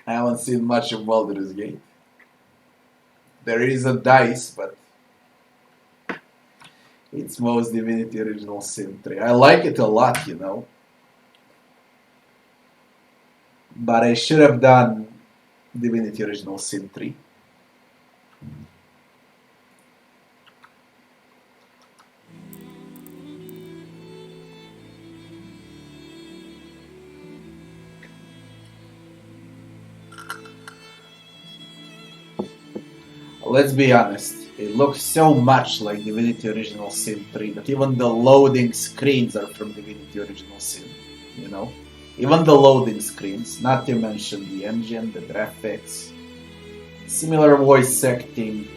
I haven't seen much of Baldur's Gate. There is a dice, but it's most Divinity Original Sin 3. I like it a lot, you know. But I should have done Divinity Original Sin 3. Let's be honest, it looks so much like Divinity Original Sin 3 that even the loading screens are from Divinity Original Sin, you know? Even the loading screens, not to mention the engine, the graphics, similar voice acting,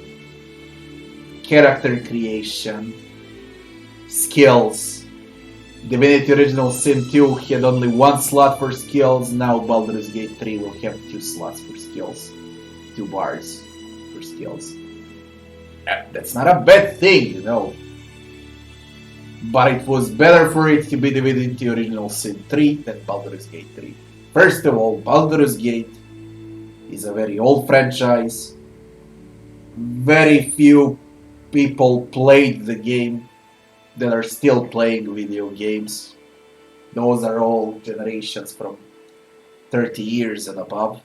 character creation, skills. Divinity Original Sin 2 had only one slot for skills, now Baldur's Gate 3 will have two slots for skills. Two bars for skills. That's not a bad thing, you know. But it was better for it to be Divinity Original Sin 3 than Baldur's Gate 3. First of all, Baldur's Gate is a very old franchise. Very few people played the game that are still playing video games. Those are all generations from 30 years and above.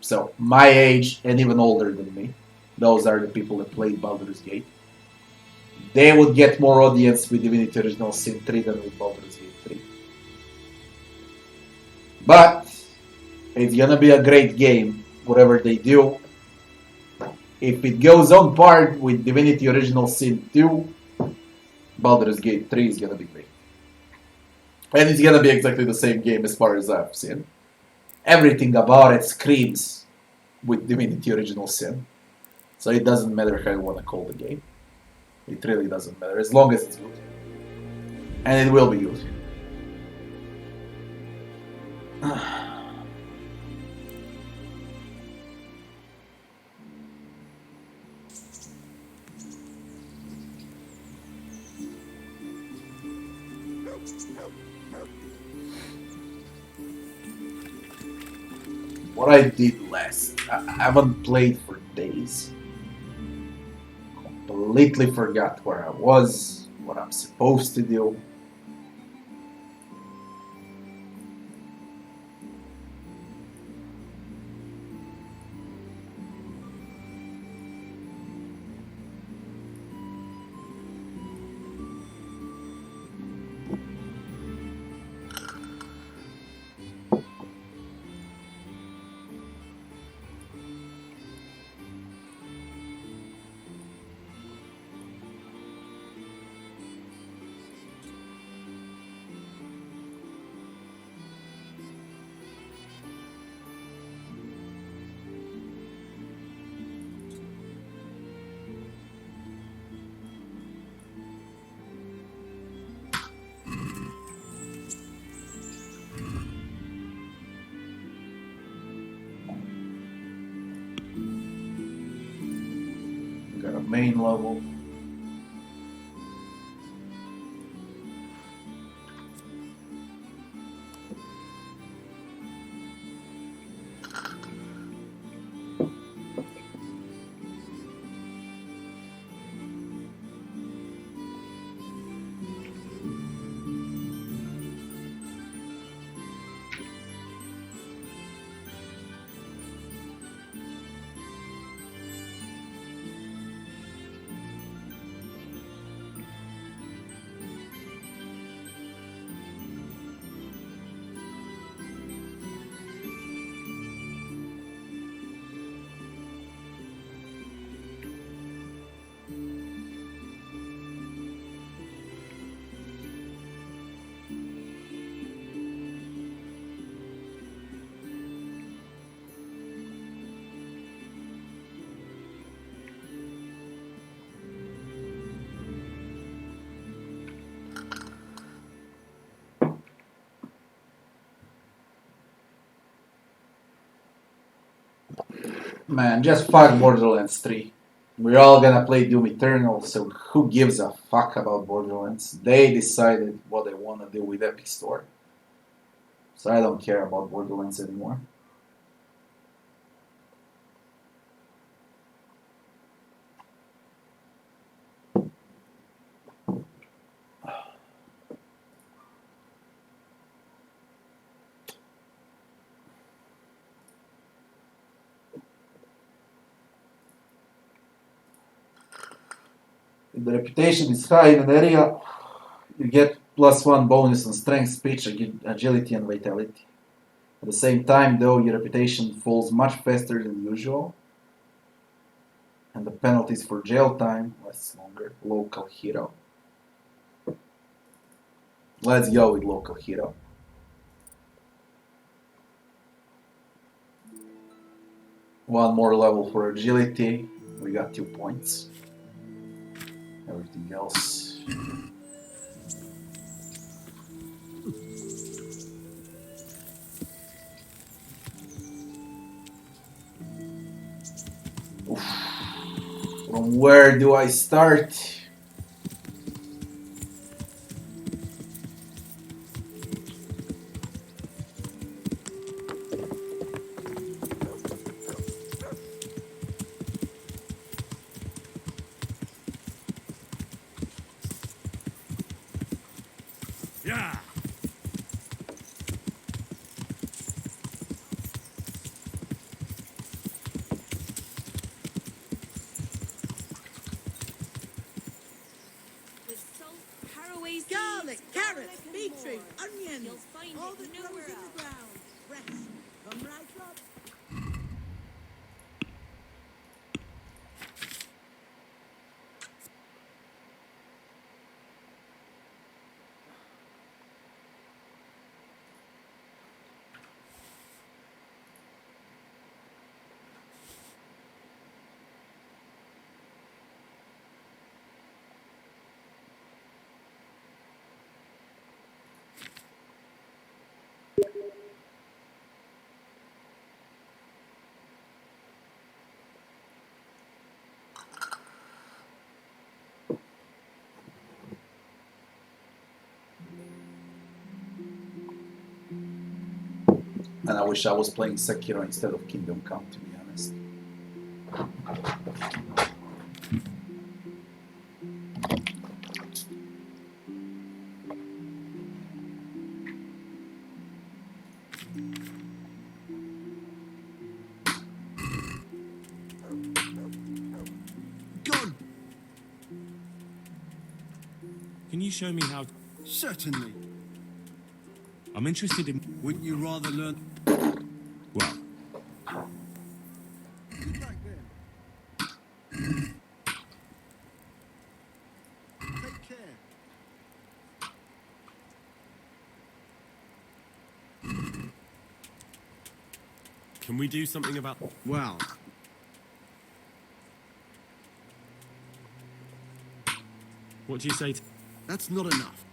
So my age and even older than me, those are the people that played Baldur's Gate. They would get more audience with Divinity Original Sin 3 than with Baldur's Gate 3. But it's gonna be a great game, whatever they do. If it goes on par with Divinity Original Sin 2, Baldur's Gate 3 is gonna be great. And it's gonna be exactly the same game as far as I've seen. Everything about it screams with Divinity Original Sin. So it doesn't matter how you want to call the game. It really doesn't matter, as long as it's good. And it will be good. What I did last, I haven't played for days. Completely forgot where I was, what I'm supposed to do. Got a main level. Man, just fuck Borderlands 3. We're all gonna play Doom Eternal, so who gives a fuck about Borderlands? They decided what they wanna do with Epic Store. So I don't care about Borderlands anymore. If the reputation is high in an area, you get +1 bonus on strength, speech, agility, and vitality. At the same time, though, your reputation falls much faster than usual, and the penalties for jail time lasts longer. Local hero. Let's go with local hero. One more level for agility. We got 2 points. Everything else. Oof. From where do I start? Yeah. With salt, caraway seeds, Garlic, carrots, garlic and beetroot, more. onions, You'll find all it that grows nowhere in else. the ground. Fresh. Come right up. And I wish I was playing Sekiro instead of Kingdom Come, to be honest. Gone. Can you show me how? Certainly. I'm interested in. Wouldn't you rather learn? Well, Good night then. Take care. can we do something about? Well, What do you say? that's not enough.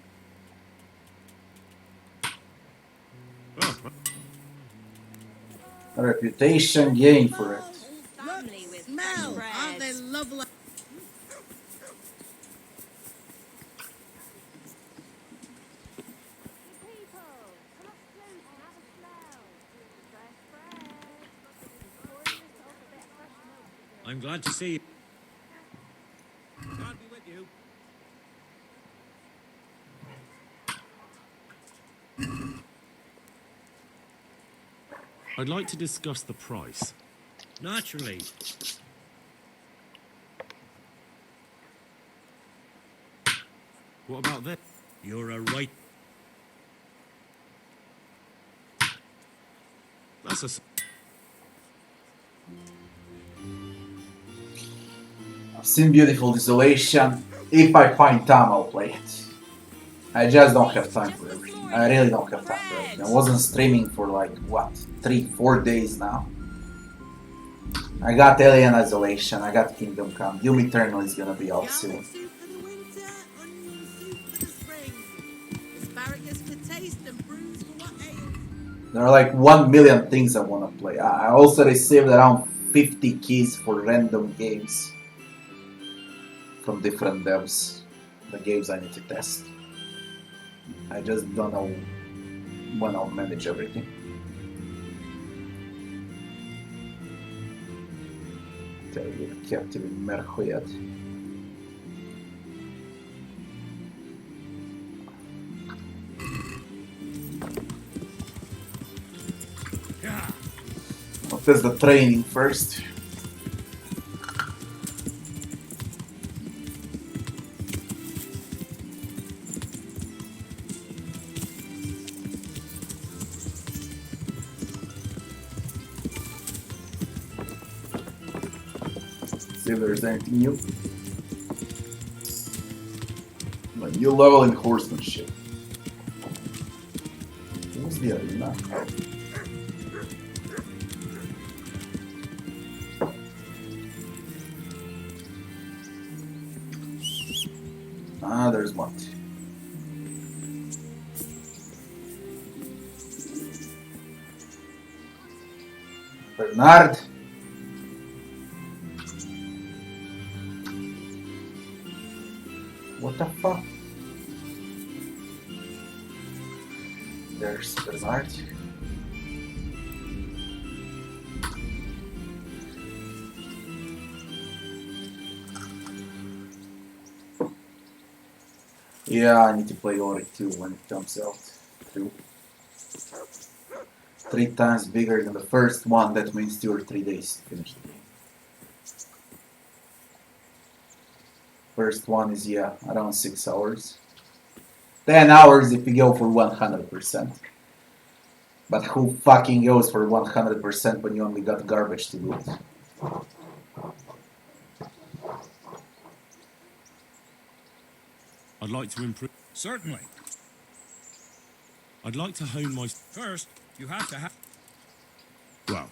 Oh, A reputation gain for it. Family with Smell. fresh Aren't they bread. lovely? I'm glad to see you. Can't be with you. I'd like to discuss the price. Naturally. What about this? You're a right. That's a. I've seen Beautiful Desolation. If I find time, I'll play it. I just don't have time for everything. I really don't have time for everything. I wasn't streaming for like, what, 3-4 days now. I got Alien Isolation, I got Kingdom Come. Doom Eternal is gonna be out Garlic soon. soup for the winter, onion soup for the spring. Asparagus for taste and brews for what ails. There are like 1 million things I wanna play. I also received around 50 keys for random games from different devs. The games I need to test. I just don't know when I'll manage everything. Terrible captive in Merchuyat. I'll test the training first. see if there's anything new. A new level in horsemanship. What's the arena? Ah, there's one. Bernard. What the fuck? There's Bernard. Yeah, I need to play Ori 2 when it comes out. 2. 3 times bigger than the first one, that means 2 or 3 days to finish the game. First one is, yeah, around 6 hours. 10 hours if you go for 100%. But who fucking goes for 100% when you only got garbage to loot? I'd like to improve. Certainly. I'd like to hone my. First, you have to have. Well,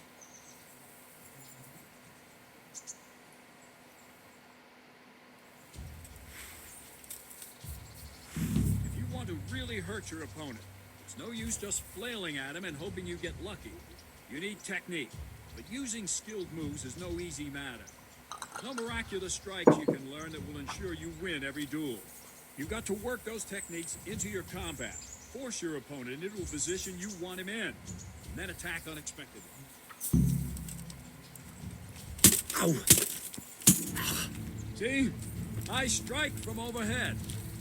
If you want to really hurt your opponent, it's no use just flailing at him and hoping you get lucky. You need technique, but using skilled moves is no easy matter. No miraculous strikes you can learn that will ensure you win every duel. You've got to work those techniques into your combat. Force your opponent into a position you want him in, and then attack unexpectedly. ow! See? I strike from overhead,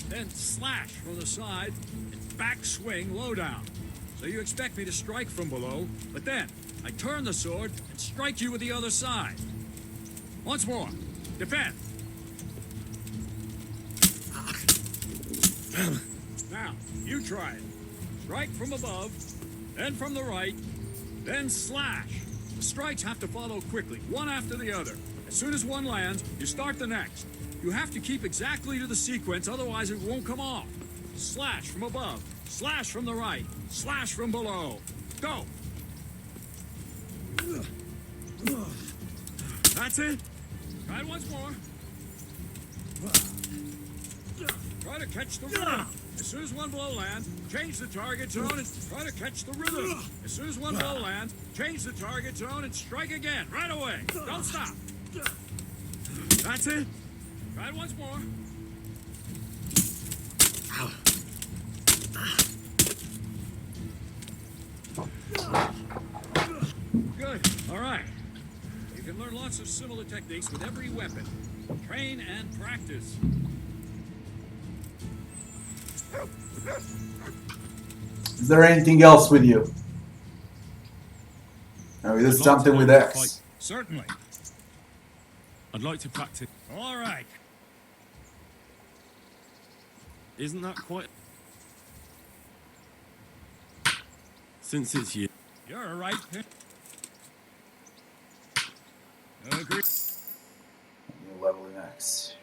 then slash from the side, and back swing low down. So you expect me to strike from below, but then I turn the sword and strike you with the other side. Once more. Defend. Now, you try it. Strike from above, then from the right, then slash. The strikes have to follow quickly, one after the other. As soon as one lands, you start the next. You have to keep exactly to the sequence, otherwise it won't come off. Slash from above, slash from the right, slash from below. Go! That's it. Try it once more. Try to catch the rhythm. As soon as one blow lands, change the target zone and try to catch the rhythm. As soon as one blow lands, change the target zone and strike again, right away. Don't stop. That's it. Try it once more. Good. All right. You can learn lots of similar techniques with every weapon. Train and practice. Is there anything else with you? No, we did I'd like something to with learn to X. fight. Certainly. I'd like to practice. All right. Isn't that quite? Since it's you. You're right. Agree. New level in X.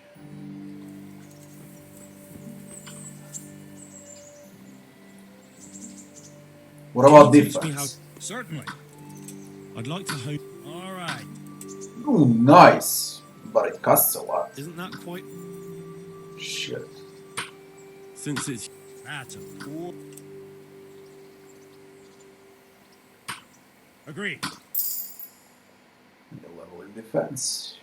What about Can you teach me defense? Certainly. I'd like to hone. All right. Ooh, nice. But it costs a lot. Isn't that quite? Shit. Since it's That's a cool. Agreed. New level in defense.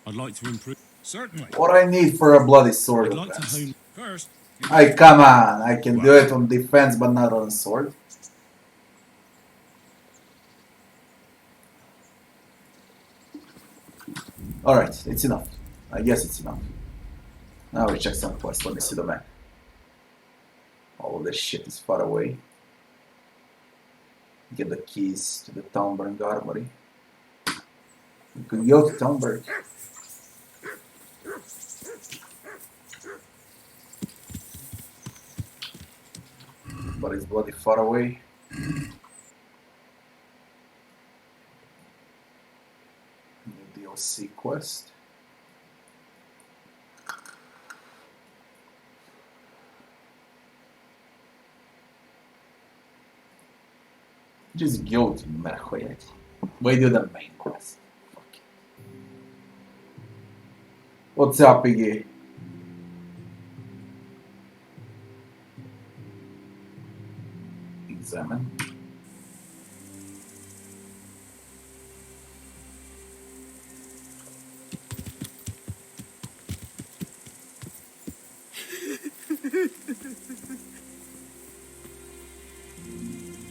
I'd like to improve. Certainly. What I need for a bloody sword I'd like to defense? hone. First, Hey, come on. I can do it on defense, but not on sword. Alright, it's enough. I guess it's enough. Now we check some quests. Let me see the map. All of this shit is far away. Get the keys to the Townburg Armory. We could go to Townburg. But it's bloody far away. see quest. Just go to Merhoyet. We do the main quest. Fuck it. What's up, Iggy? Examine.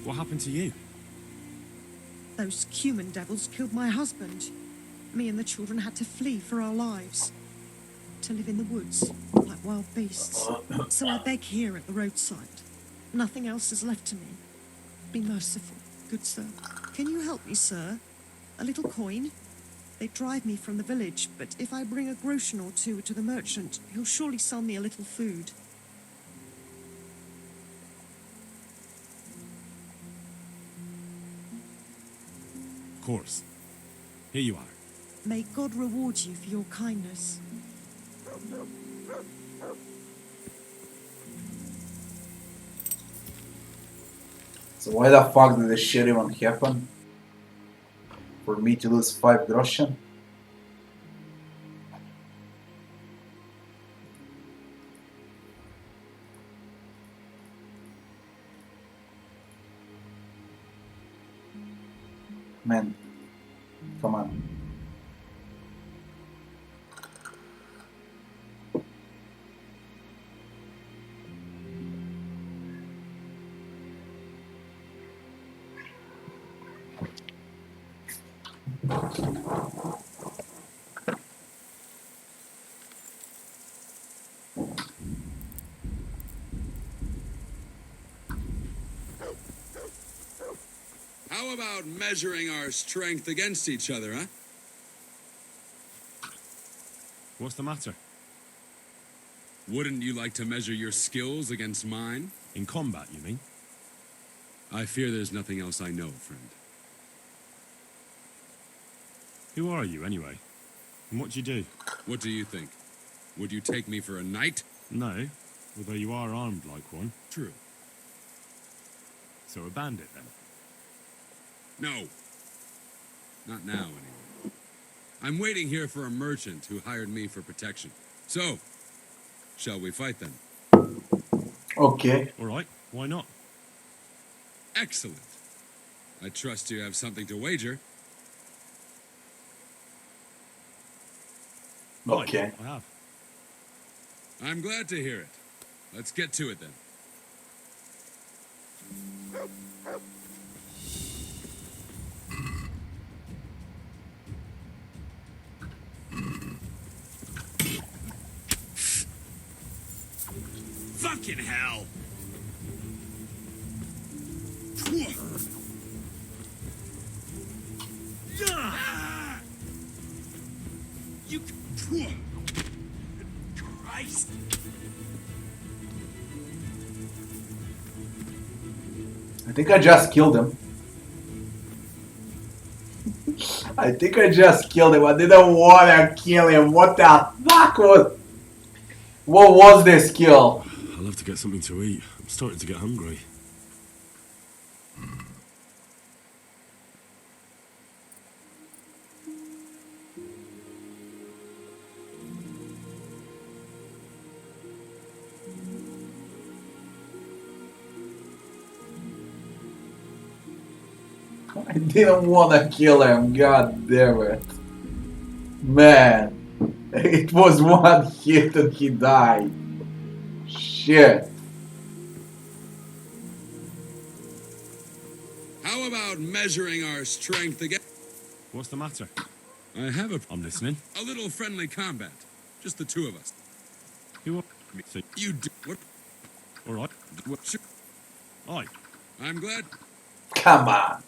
What happened to you? Those human devils killed my husband. Me and the children had to flee for our lives. To live in the woods, like wild beasts. So I beg here at the roadside. Nothing else is left to me. Be merciful, good sir. Can you help me, sir? A little coin? They drive me from the village, but if I bring a groschen or two to the merchant, he'll surely sell me a little food. Of course. Here you are. May God reward you for your kindness. So why the fuck did this shit even happen? For me to lose 5 groschen? Man, come on. How about measuring our strength against each other, huh? What's the matter? Wouldn't you like to measure your skills against mine? In combat, you mean? I fear there's nothing else I know, friend. Who are you, anyway? And what do you do? What do you think? Would you take me for a knight? No, although you are armed like one. True. So a bandit, then? No. Not now, anyway. I'm waiting here for a merchant who hired me for protection. So, shall we fight then? Okay. All right, why not? Excellent. I trust you have something to wager. Right, Okay. I have. I'm glad to hear it. Let's get to it then. Fucking hell! You... Christ! I think I just killed him. I think I just killed him. I didn't want to kill him. What the fuck was... What was this kill? I'll have to get something to eat. I'm starting to get hungry. I didn't want to kill him. God damn it. Man. It was one hit and he died. Shit. How about measuring our strength again? What's the matter? I have I'm listening. a little friendly combat. Just the two of us. Who are me? So, You do what? all right. What? Sure. Aye. I'm glad. Come on.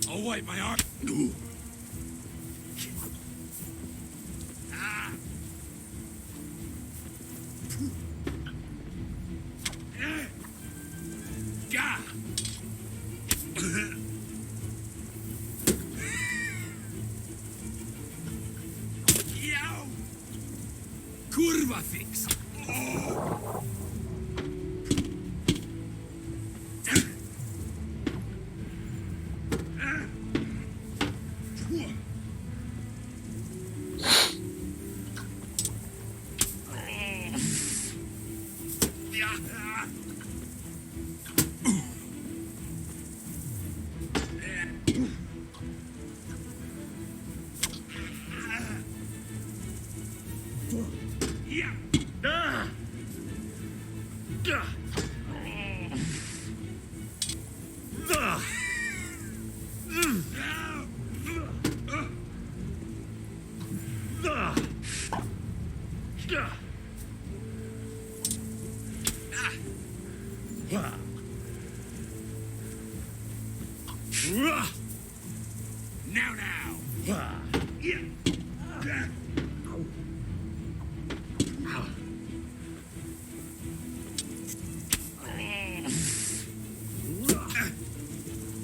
I'll wipe my arm. fix.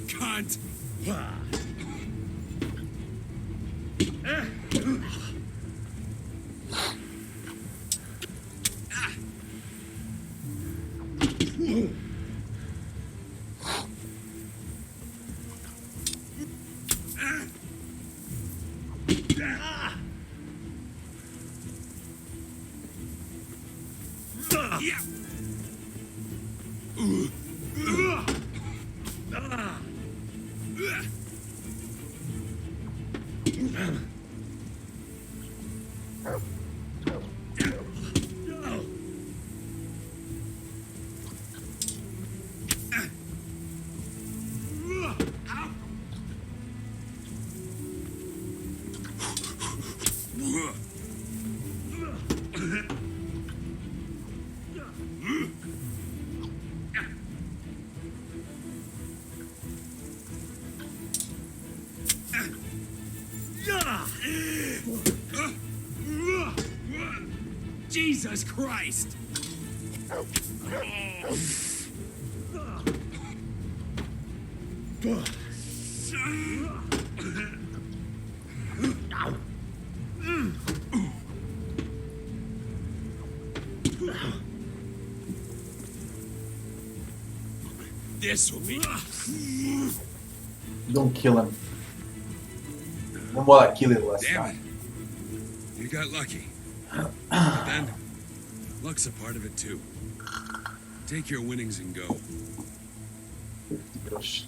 Cunt! Jesus Christ! This will be. Don't kill him. No more like kill it last Damn it! time. You got lucky. But then, luck's a part of it too. Take your winnings and go. Gosh.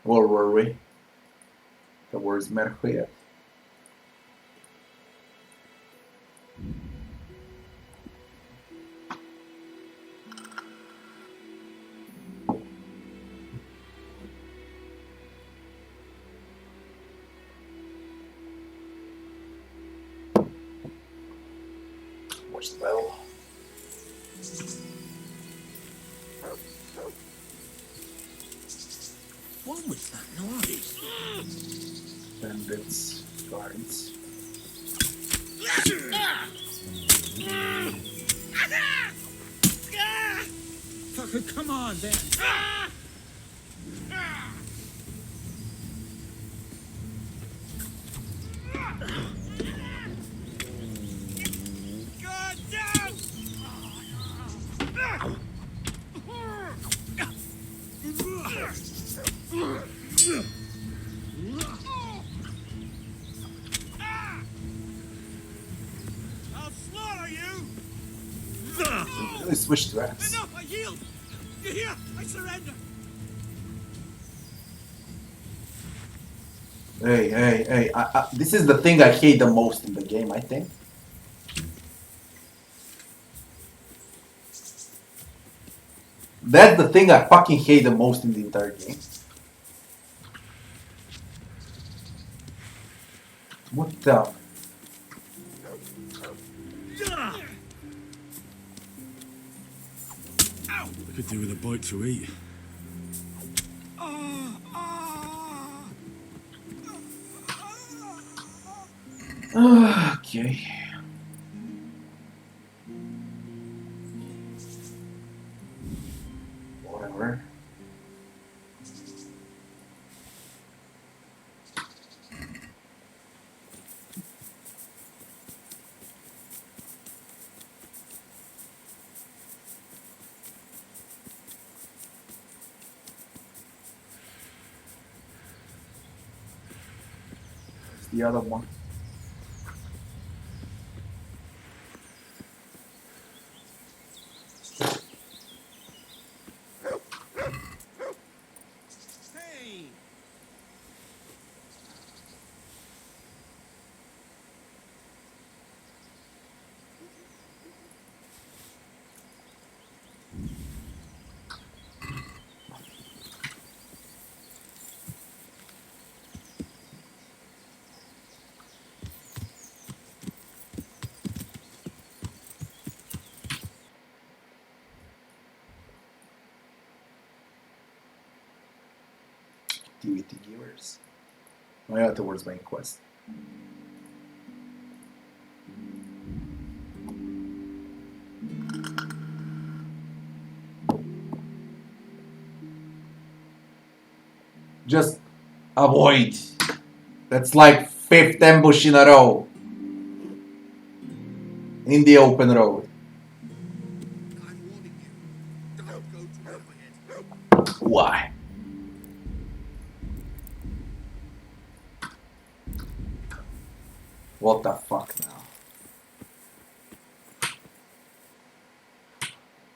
Where were we? Towards Merhuya. Where's the bell? What was that noise? Bandits, guards. Fucker, come on, then. God damn! I'll slaughter you! Really switch tracks. Enough, I yield! You hear? I surrender! Hey. This is the thing I hate the most in the game, I think. That's the thing I fucking hate the most in the entire game. What the? I could do with a bite to eat. Okay. Whatever. the other one. Hey! Activity givers. Oh yeah, towards main quest. Just avoid. That's like 5th ambush in a row. In the open road. I'm warning you. Don't go to Meadowhead. Why? What the fuck now?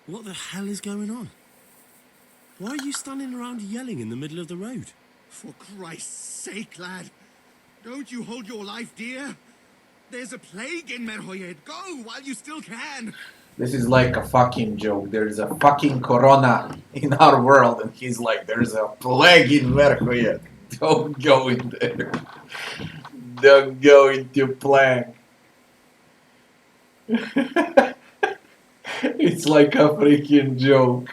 What the hell is going on? Why are you standing around yelling in the middle of the road? For Christ's sake, lad. Don't you hold your life dear? There's a plague in Meadowhead. Go while you still can. This is like a fucking joke. There's a fucking corona in our world, and he's like, there's a plague in Verkhoyet. Don't go in there. Don't go into plague. It's like a freaking joke.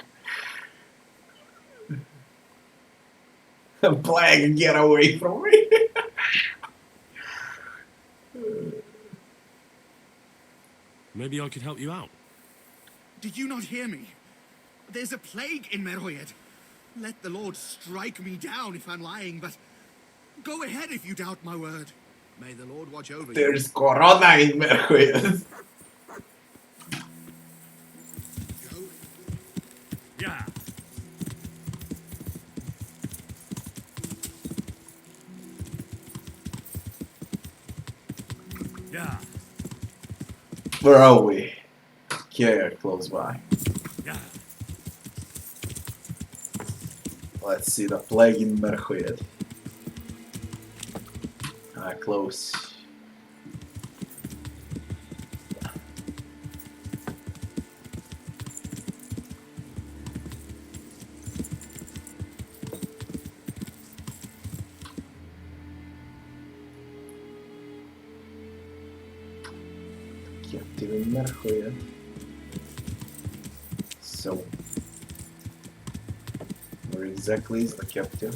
Plague, get away from me. Maybe I could help you out. Did you not hear me? There's a plague in Meadowhead. Let the Lord strike me down if I'm lying, but go ahead if you doubt my word. May the Lord watch over you. There's corona in Verkhoyet. Go. Yeah. Yeah. Where are we? Here, close by. Yeah. Let's see the plague in Verkhoyet. Close. Captive in Verkhoyet. So, where exactly is the captive?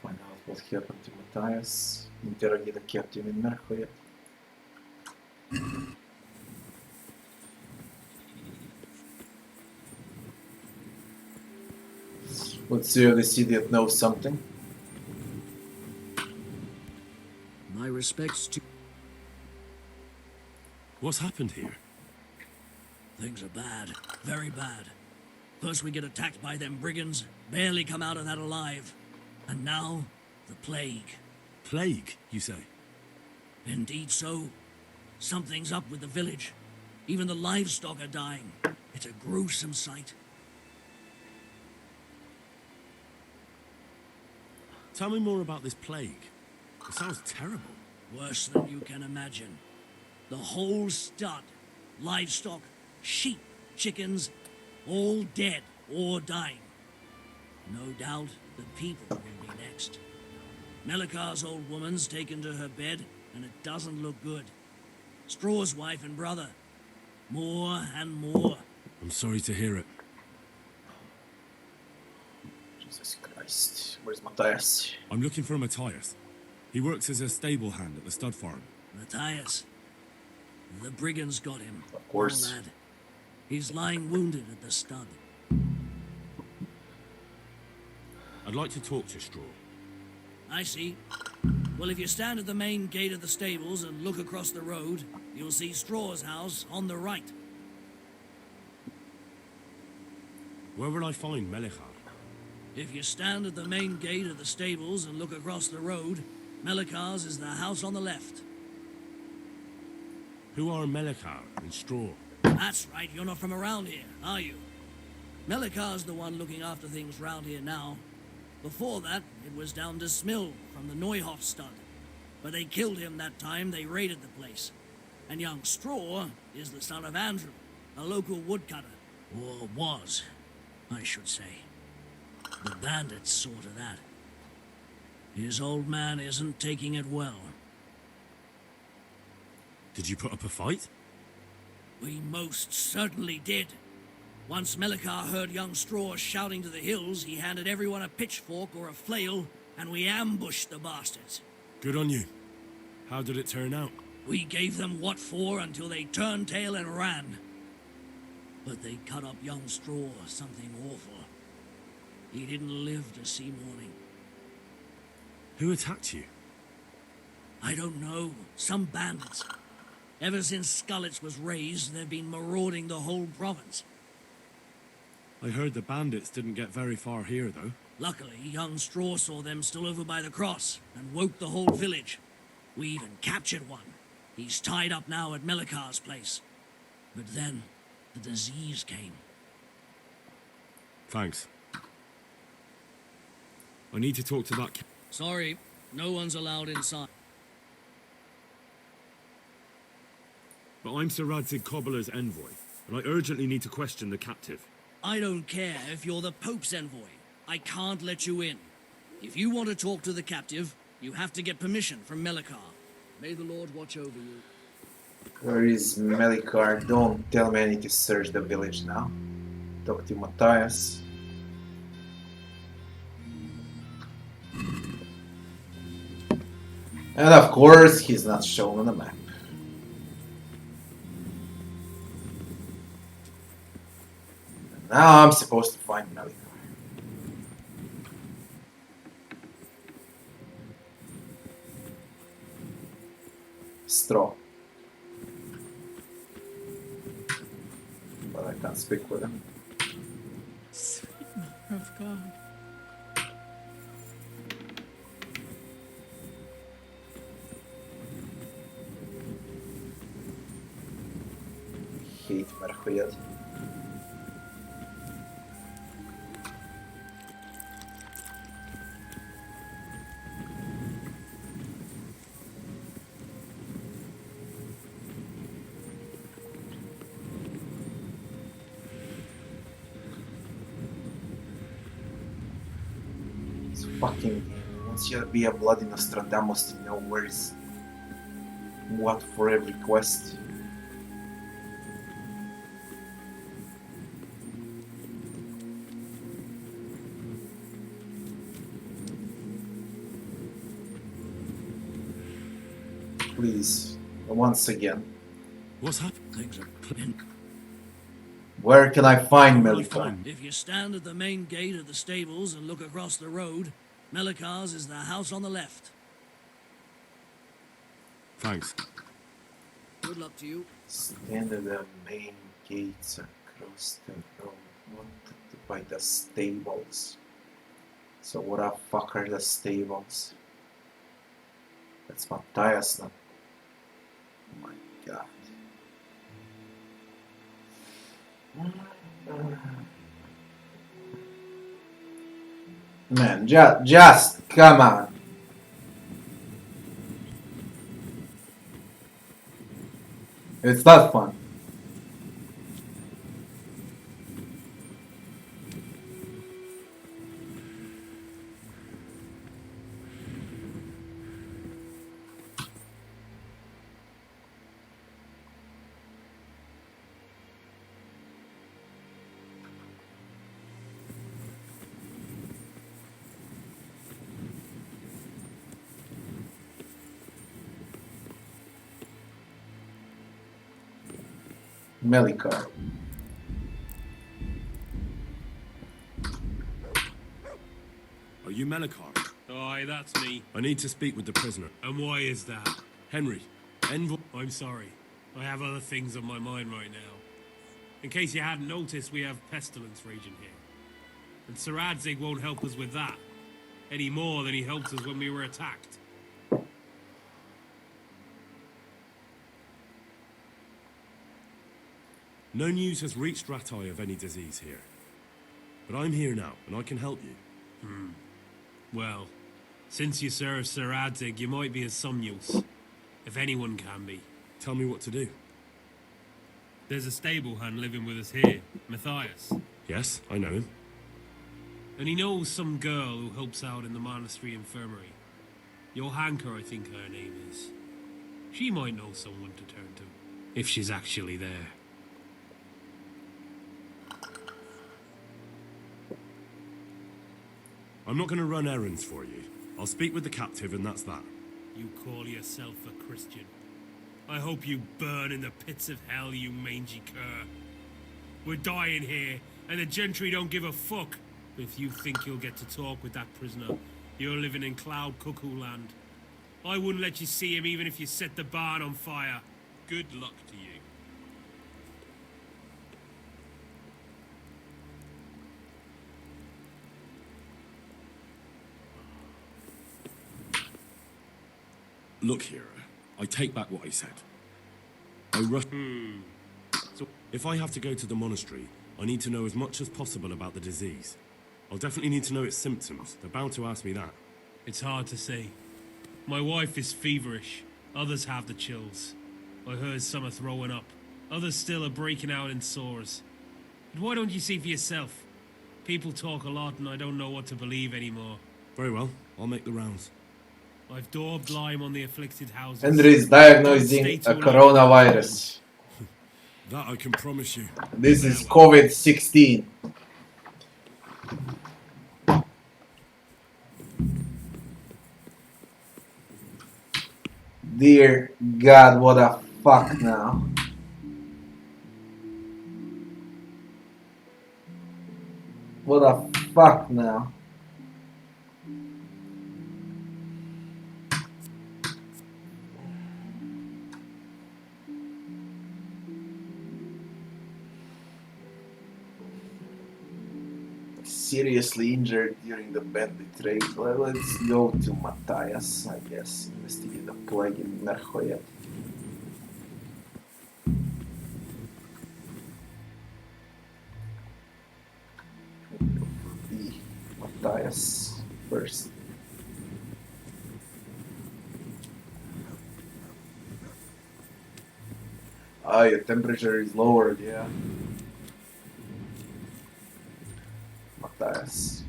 Find out what happened to Matthias. Interrogate the captive in Verkhoyet. Let's see if this idiot knows something. My respects to... What's happened here? Things are bad. Very bad. First we get attacked by them brigands, barely come out of that alive. And now, the plague. Plague, you say? Indeed so. Something's up with the village. Even the livestock are dying. It's a gruesome sight. Tell me more about this plague. It sounds terrible. Worse than you can imagine. The whole stud, livestock, sheep, chickens, all dead or dying. No doubt the people will be next. Melikar's old woman's taken to her bed, and it doesn't look good. Straw's wife and brother. More and more. I'm sorry to hear it. Jesus Christ. Where's Matthias? I'm looking for Matthias. He works as a stable hand at the stud farm. Matthias. The brigands got him. Of course. Poor lad. He's lying wounded at the stud. I'd like to talk to Straw. I see. Well, if you stand at the main gate of the stables and look across the road, you'll see Straw's house on the right. Where will I find Melichar? If you stand at the main gate of the stables and look across the road, Melikar's is the house on the left. Who are Melichar and Straw? That's right, you're not from around here, are you? Melikar's the one looking after things round here now. Before that, it was down to Smill from the Neuhoff stud. But they killed him that time they raided the place. And young Straw is the son of Andrew, a local woodcutter. Or was, I should say. The bandits saw to that. His old man isn't taking it well. Did you put up a fight? We most certainly did. Once Melikar heard young Straw shouting to the hills, he handed everyone a pitchfork or a flail, and we ambushed the bastards. Good on you. How did it turn out? We gave them what for until they turned tail and ran. But they cut up young Straw something awful. He didn't live to see morning. Who attacked you? I don't know. Some bandits. Ever since Scullets was raised, they've been marauding the whole province. I heard the bandits didn't get very far here, though. Luckily, young Straw saw them still over by the cross and woke the whole village. We even captured one. He's tied up now at Melikar's place. But then, the disease came. Thanks. I need to talk to that... Sorry, no one's allowed inside. But I'm Sir Radzig Cobbler's envoy, and I urgently need to question the captive. I don't care if you're the Pope's envoy. I can't let you in. If you want to talk to the captive, you have to get permission from Melikar. May the Lord watch over you. Where is Melikar? Don't tell me I need to search the village now. Talk to Matthias. And of course, he's not shown on the map. Now I'm supposed to find Melikar. Straw. But I can't speak with him. Sweet mother of God. Hate Merchuyad. Fucking wants you to be a bloody Nostradamus to know where's what for every quest. Please, once again. What's happened? Things are clean. Where can I find Where will I Melikar? find- If you stand at the main gate of the stables and look across the road, Melikar's is the house on the left. Thanks. Good luck to you. Stand at the main gates across the road. Wanted to buy the stables. So what the fuck are the stables? That's Matthias now. Oh my god. Man, just come on. It's not fun. Melikar. Are you Melikar? Aye, that's me. I need to speak with the prisoner. And why is that? Henry, envoy. I'm sorry. I have other things on my mind right now. In case you hadn't noticed, we have pestilence raging here. And Sir Adzig won't help us with that. Any more than he helped us when we were attacked. No news has reached Ratai of any disease here. But I'm here now, and I can help you. Well, since you serve Sir Adzig, you might be of some use. If anyone can be. Tell me what to do. There's a stable hand living with us here, Matthias. Yes, I know him. And he knows some girl who helps out in the monastery infirmary. Johanka, I think her name is. She might know someone to turn to, if she's actually there. I'm not going to run errands for you. I'll speak with the captive, and that's that. You call yourself a Christian. I hope you burn in the pits of hell, you mangy cur. We're dying here, and the gentry don't give a fuck. If you think you'll get to talk with that prisoner, you're living in cloud cuckoo land. I wouldn't let you see him even if you set the barn on fire. Good luck to you. Look here, I take back what I said. I rush. So if I have to go to the monastery, I need to know as much as possible about the disease. I'll definitely need to know its symptoms. They're bound to ask me that. It's hard to say. My wife is feverish. Others have the chills. I heard some are throwing up. Others still are breaking out in sores. But why don't you see for yourself? People talk a lot and I don't know what to believe anymore. Very well, I'll make the rounds. I've daubed lime on the afflicted houses. Henry is diagnosing a coronavirus. That I can promise you. This is COVID-16. Dear God, what the fuck now? What the fuck now? Seriously injured during the bandit raid. Well, let's go to Matthias, I guess. Investigate the plague in Merhoyet. The Matthias first. Ah, your temperature is lowered, yeah. Matthias.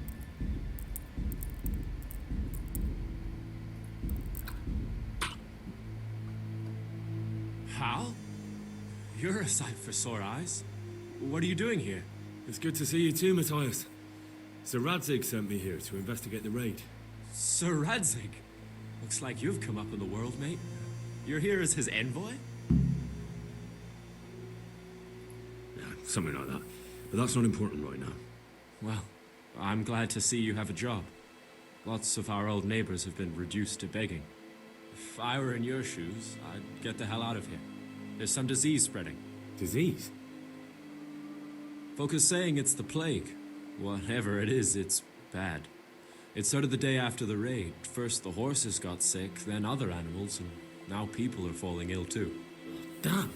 Hal? You're a sight for sore eyes. What are you doing here? It's good to see you too, Matthias. Sir Radzig sent me here to investigate the raid. Sir Radzig? Looks like you've come up in the world, mate. You're here as his envoy? Yeah, something like that. But that's not important right now. Well, I'm glad to see you have a job. Lots of our old neighbors have been reduced to begging. If I were in your shoes, I'd get the hell out of here. There's some disease spreading. Disease? Folk are saying it's the plague. Whatever it is, it's bad. It started the day after the raid. First the horses got sick, then other animals, and now people are falling ill too. Damn!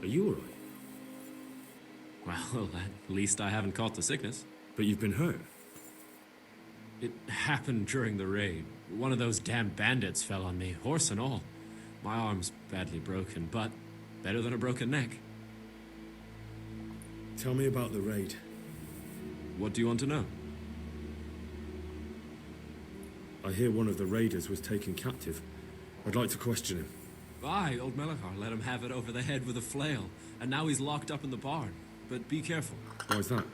Are you alright? Well, at least I haven't caught the sickness. But you've been hurt? It happened during the raid. One of those damn bandits fell on me, horse and all. My arm's badly broken, but better than a broken neck. Tell me about the raid. What do you want to know? I hear one of the raiders was taken captive. I'd like to question him. Aye, old Melachar let him have it over the head with a flail, and now he's locked up in the barn. But be careful. Why's that?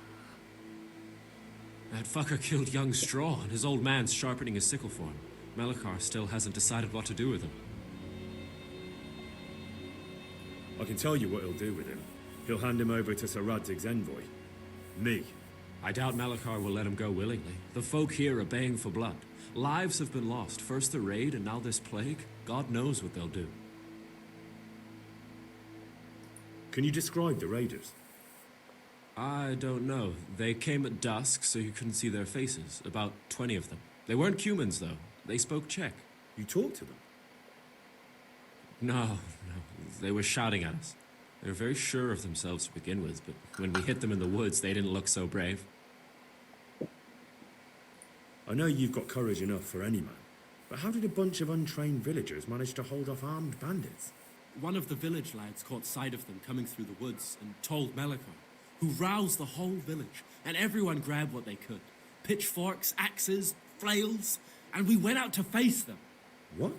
That fucker killed young Straw, and his old man's sharpening his sickle for him. Melachar still hasn't decided what to do with him. I can tell you what he'll do with him. He'll hand him over to Sir Radzig's envoy. Me. I doubt Malachar will let him go willingly. The folk here are baying for blood. Lives have been lost. First the raid, and now this plague. God knows what they'll do. Can you describe the raiders? I don't know. They came at dusk, so you couldn't see their faces. About 20 of them. They weren't humans, though. They spoke Czech. You talked to them? No. They were shouting at us. They were very sure of themselves to begin with, but when we hit them in the woods, they didn't look so brave. I know you've got courage enough for any man, but how did a bunch of untrained villagers manage to hold off armed bandits? One of the village lads caught sight of them coming through the woods and told Malachar, who roused the whole village, and everyone grabbed what they could. Pitchforks, axes, flails, and we went out to face them. What?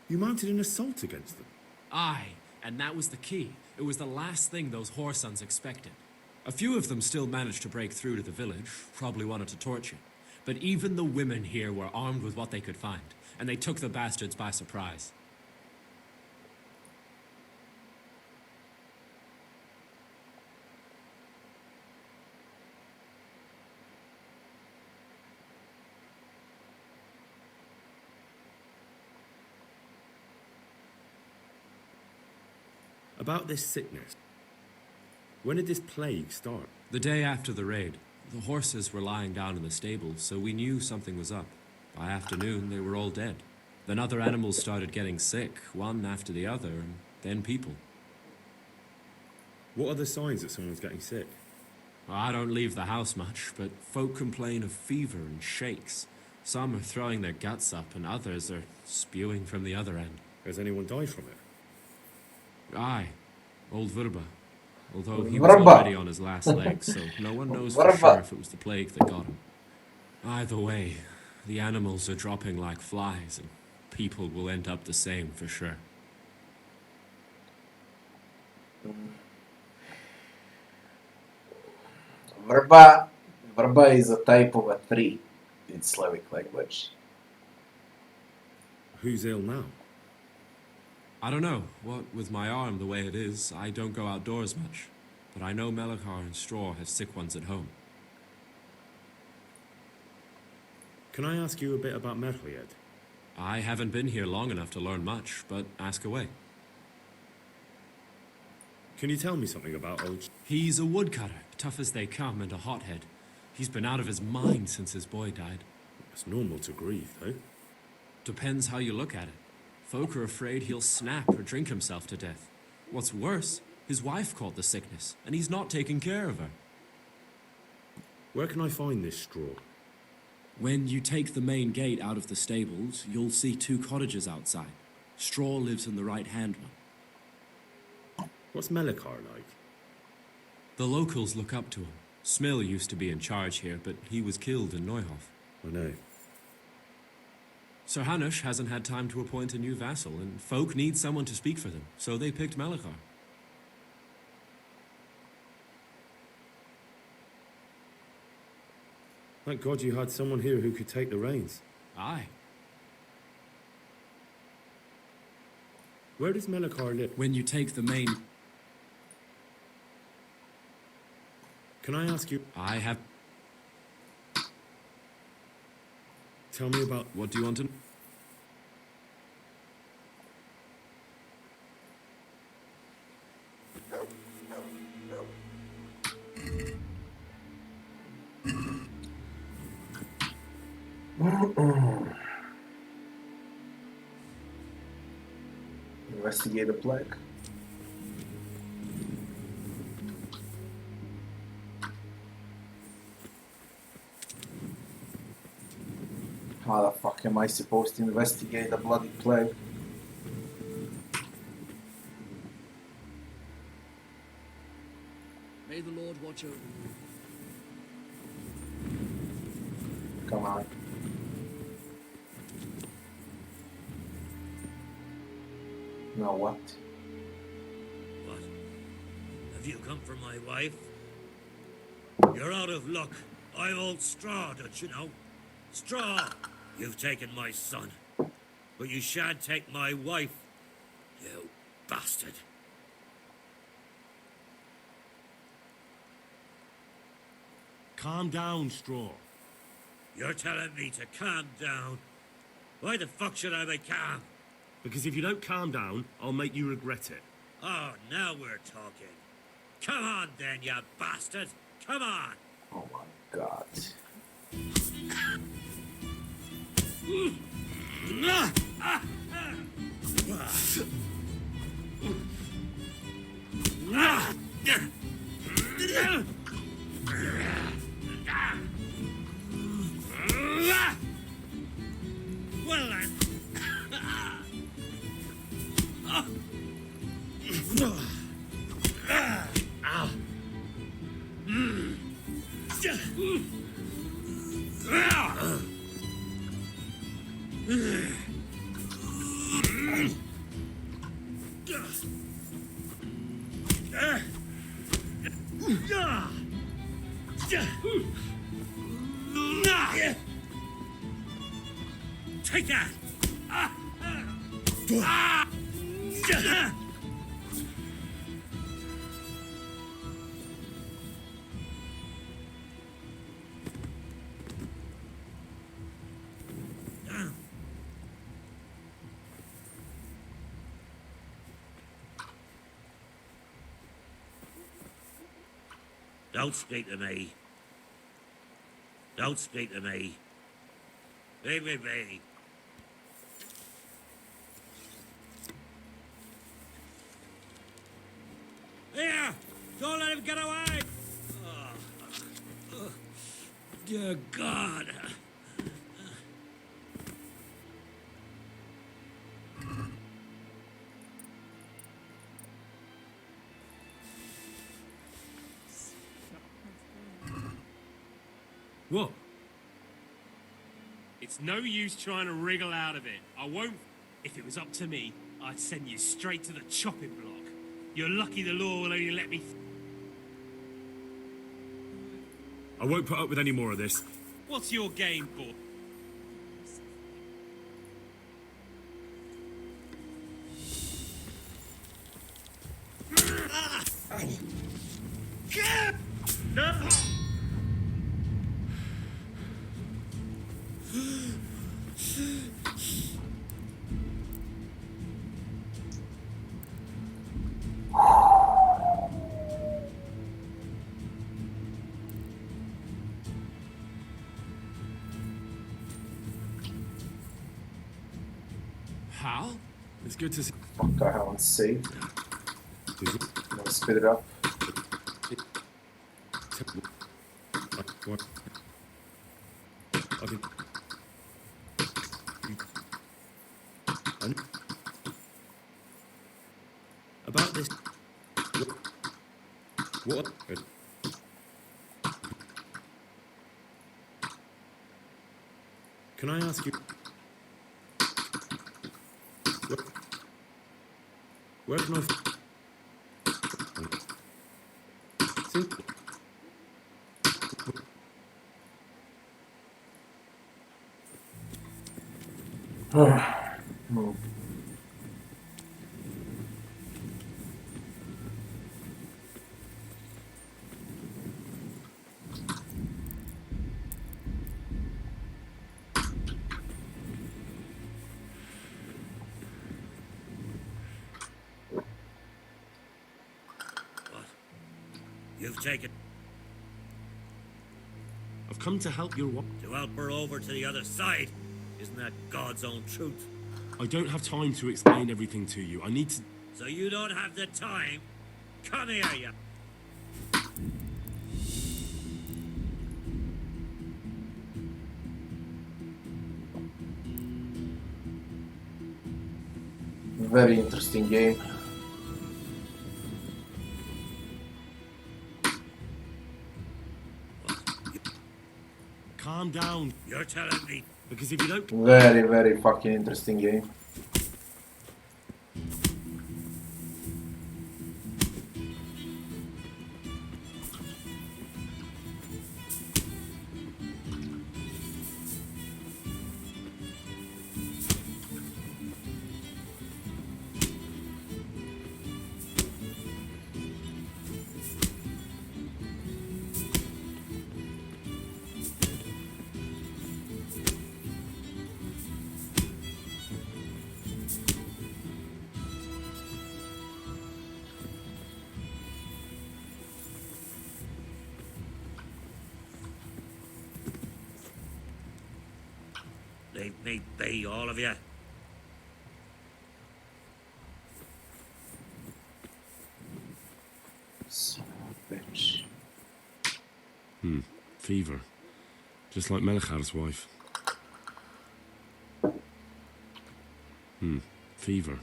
You mounted an assault against them? Aye, and that was the key. It was the last thing those whoresons expected. A few of them still managed to break through to the village, probably wanted to torture. But even the women here were armed with what they could find, and they took the bastards by surprise. About this sickness. When did this plague start? The day after the raid. The horses were lying down in the stable, so we knew something was up. By afternoon, they were all dead. Then other animals started getting sick, one after the other, and then people. What are the signs that someone's getting sick? I don't leave the house much, but folk complain of fever and shakes. Some are throwing their guts up, and others are spewing from the other end. Has anyone died from it? Aye, old Verba. Although he was already on his last legs, so no one knows for sure if it was the plague that got him. Either way, the animals are dropping like flies, and people will end up the same for sure. Verba is a type of a tree in Slavic language. Who's ill now? I don't know. What with my arm the way it is, I don't go outdoors much. But I know Malachar and Straw have sick ones at home. Can I ask you a bit about Merliet? I haven't been here long enough to learn much, but ask away. Can you tell me something about old... He's a woodcutter, tough as they come, and a hothead. He's been out of his mind since his boy died. It's normal to grieve, though. Depends how you look at it. Folk are afraid he'll snap or drink himself to death. What's worse, his wife caught the sickness, and he's not taking care of her. Where can I find this Straw? When you take the main gate out of the stables, you'll see 2 cottages outside. Straw lives in the right-hand one. What's Malachar like? The locals look up to him. Smill used to be in charge here, but he was killed in Neuhof. I know. Sir Hanush hasn't had time to appoint a new vassal, and folk need someone to speak for them, so they picked Malachar. Thank God you had someone here who could take the reins. Aye. Where does Malachar live? When you take the main... Can I ask you... I have... Tell me about... What do you want to... Investigate the plague. How the fuck am I supposed to investigate the bloody plague? May the Lord watch over you. Come on. Now what? What? Have you come for my wife? You're out of luck. I'm old Straw, don't you know? Straw! You've taken my son. But you shan't take my wife. You bastard. Calm down, Straw. You're telling me to calm down? Why the fuck should I be calm? Because if you don't calm down, I'll make you regret it. Oh, now we're talking. Come on then, you bastard! Come on! Oh my god. Well then. Take that! Don't speak to me. Don't speak to me. Leave me be. Here! Don't let him get away! Dear God. What? It's no use trying to wriggle out of it. I won't. If it was up to me, I'd send you straight to the chopping block. You're lucky the law will only let me. I won't put up with any more of this. What's your game, boy? No! How? It's good to see. Fuck, I haven't saved. Let's speed it up. What? I think. About this. What? Can I ask you? Where can I? See? You've taken I've come to help your. to help her over to the other side. Isn't that God's own truth? I don't have time to explain everything to you. I need to. So you don't have the time? Come here, you. Very interesting game. Calm down. You're telling me. Because if you don't. Very, very fucking interesting game. Leave me be, all of you. Son of a bitch. Fever. Just like Melchar's wife. Fever.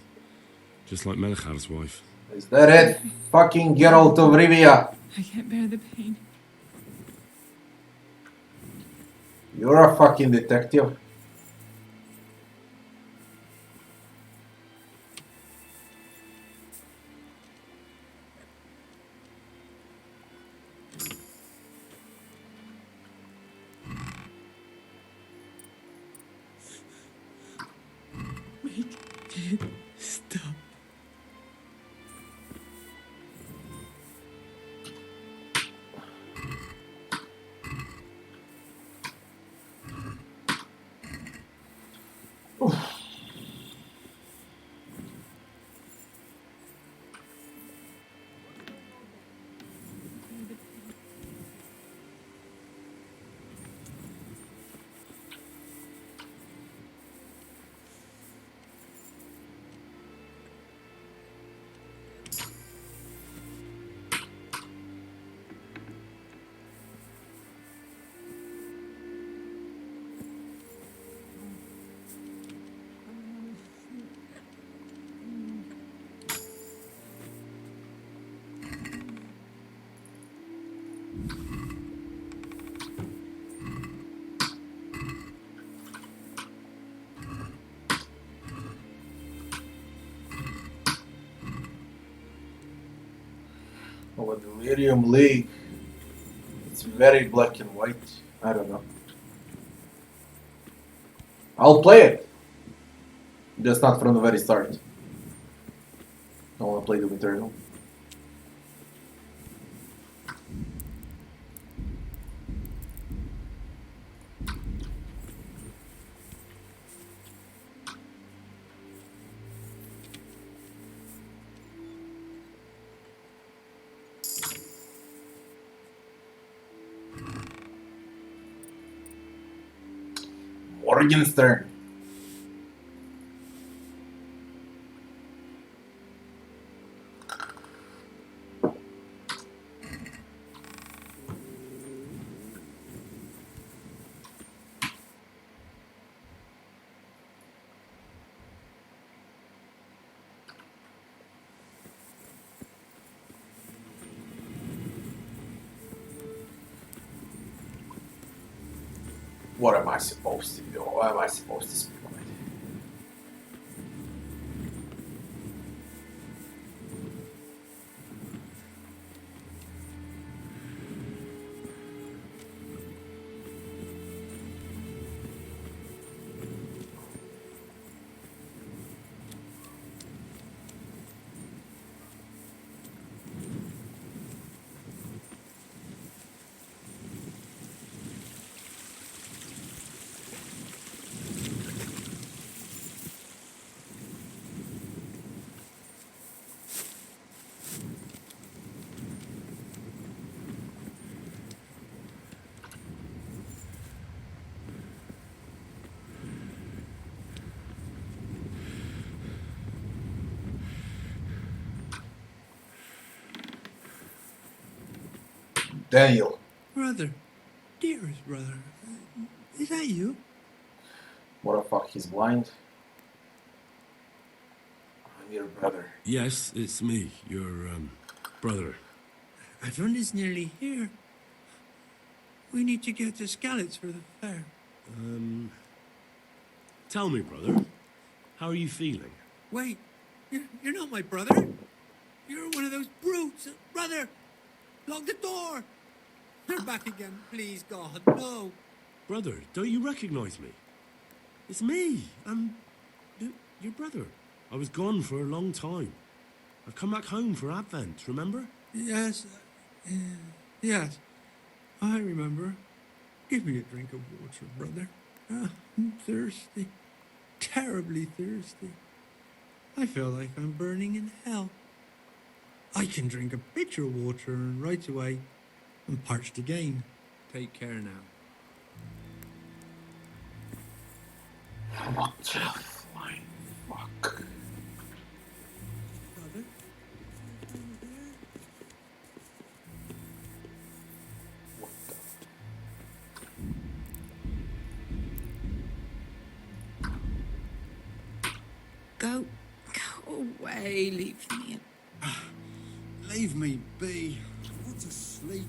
Just like Melchar's wife. Is that it? Fucking Geralt of Rivia. I can't bear the pain. You're a fucking detective. Make it stop. Oh, a Delirium League. It's very black and white. I don't know. I'll play it. Just not from the very start. I want to play the Eternal. Morgenstern. What am I supposed to do? What am I supposed to speak with? Daniel. Brother. Dearest brother. Is that you? What the fuck? He's blind? I'm your brother. Yes, it's me, your, brother. Everyone is nearly here. We need to get to Skalitz for the fair. Tell me, brother, how are you feeling? Wait, you're not my brother. You're one of those brutes. Brother, lock the door. They're back again, please, God, no. Brother, don't you recognize me? It's me. I'm your brother. I was gone for a long time. I've come back home for Advent, remember? Yes, yes, I remember. Give me a drink of water, brother. I'm thirsty, terribly thirsty. I feel like I'm burning in hell. I can drink a pitcher of water and right away I'm parched again. Take care now. What the flying fuck? Brother? Go away, leave me. Leave me be. I want to sleep.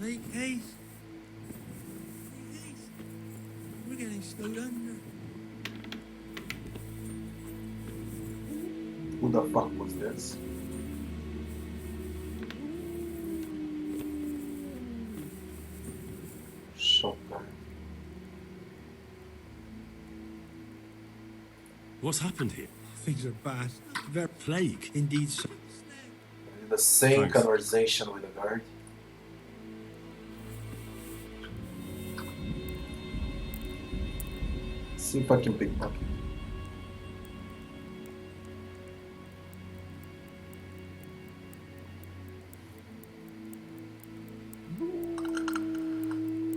Make haste. Make haste. We're getting snowed under. Who the fuck was this? Shotgun. What's happened here? Things are bad. Very Plague. indeed. So. The same Thanks. conversation with the guard. See if I can pickpocket.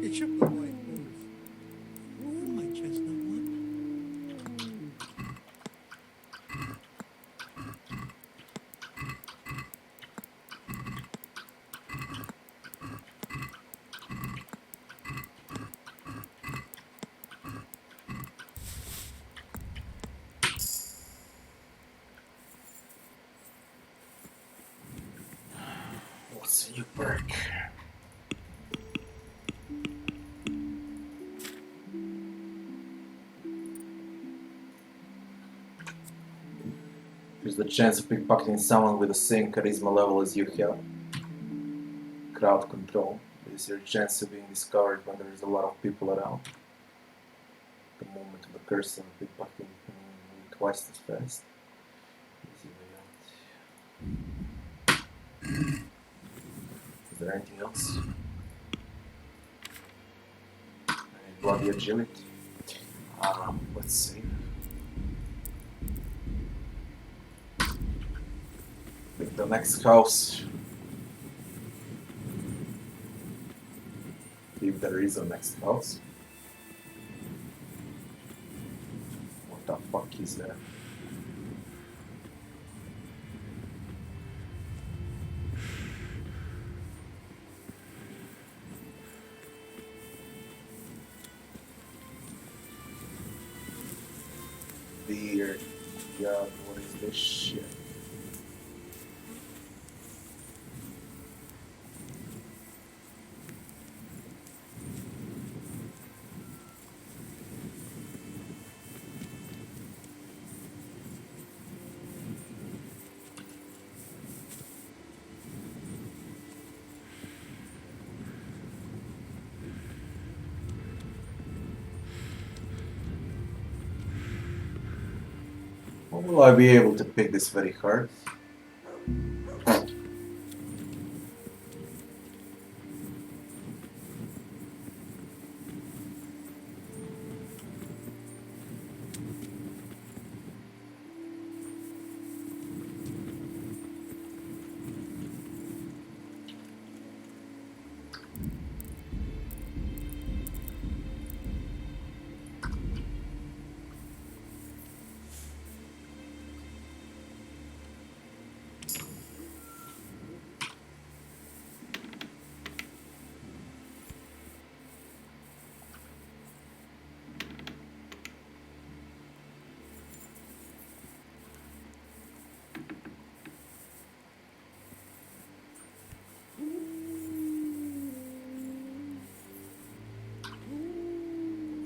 It's up the white wolf. Oh, my chestnut one. What's a new perk? There's the chance of pickpocketing someone with the same charisma level as you have. Crowd control. There's your chance of being discovered when there is a lot of people around. The moment of the curse of pickpocketing twice as fast. Easy way out. Is there anything else? Any bloody agility? Let's see. Pick the next house. If there is a next house. What the fuck is there? Dear God, what is this shit? Will I be able to pick this very hard?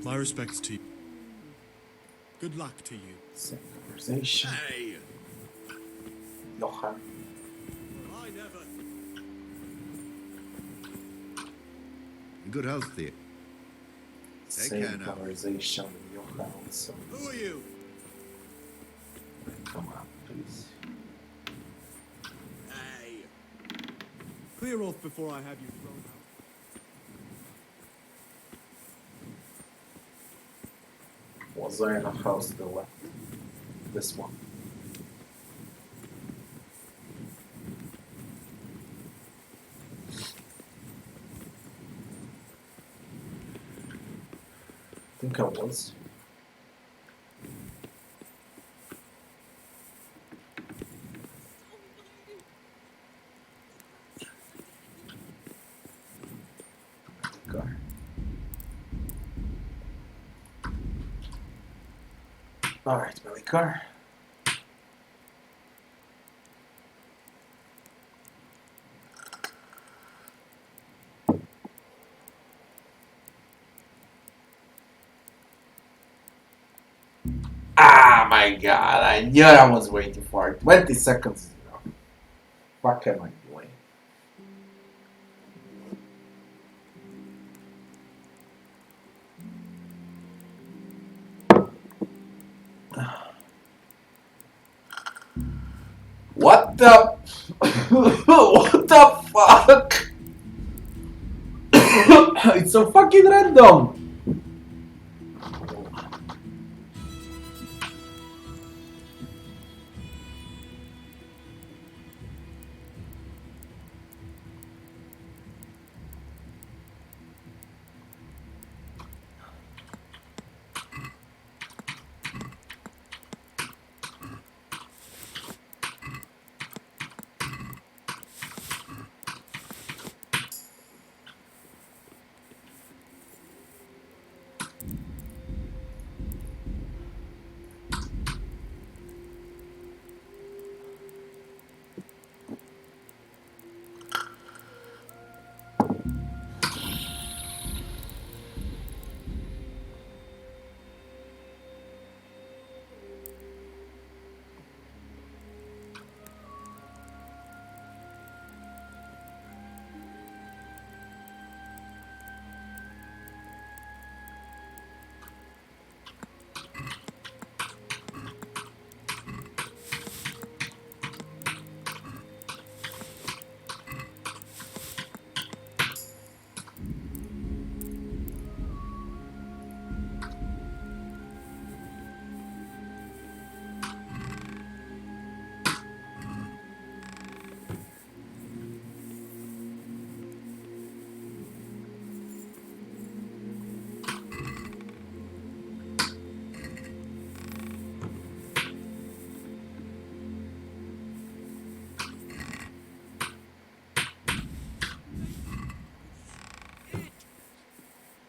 My respects to you. Good luck to you. Same conversation. Hey! Johan. I never. Good health to you. Same conversation with Johan also. Who are you? Come on, please. Hey! Clear off before I have you thrown out. Was I in a house to the left? This one. I think I was. Car. Alright, belly car. Ah, my god, I knew I was way too far. 20 seconds. What am I doing? What the? What the fuck? It's so fucking random.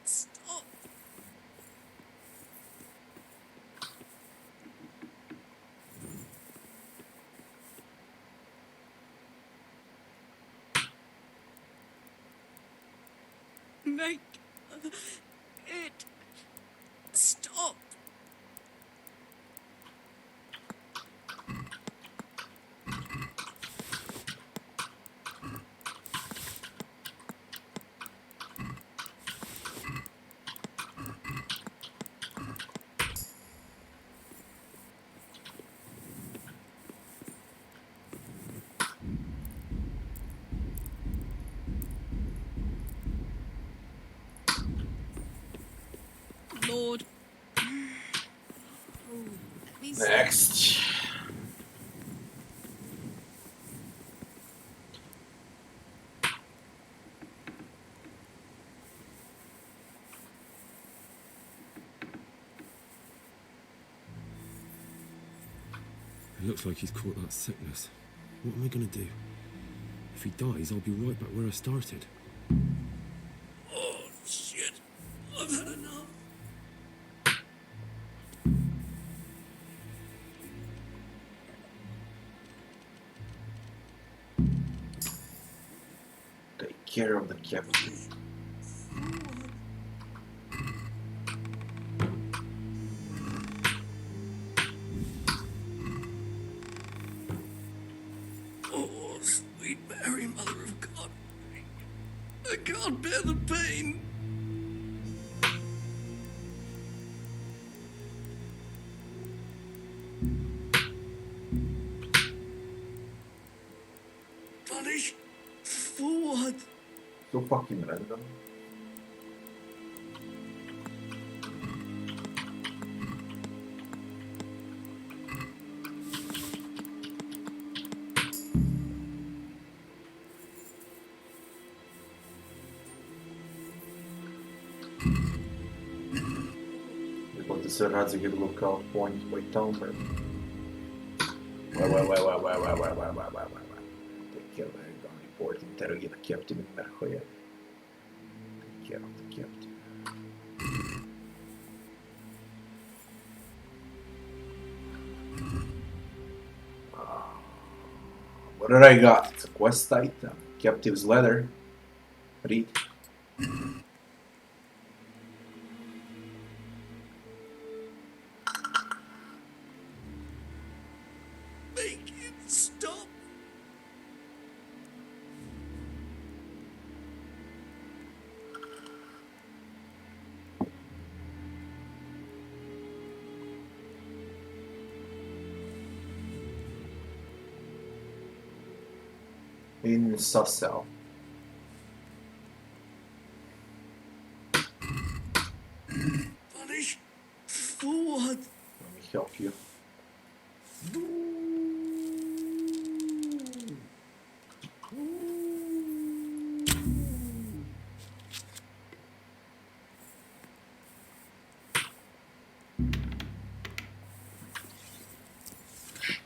Stop. Make it stop. Lord. Oh, let me see. Next. It looks like he's caught that sickness. What am I gonna do? If he dies, I'll be right back where I started. Oh, shit. I've had enough. Take care of the captain. I can't bear the pain. Punish? For what? So fucking random. Because the sun has a good lookout point by town, but Why. Take care of the gun report, interrogate the captain in Merhoya. Take care of the captain. What did I got? It's a quest item. Captive's letter. Read. Make it stop. In Sassel. Punish? For what? Let me help you.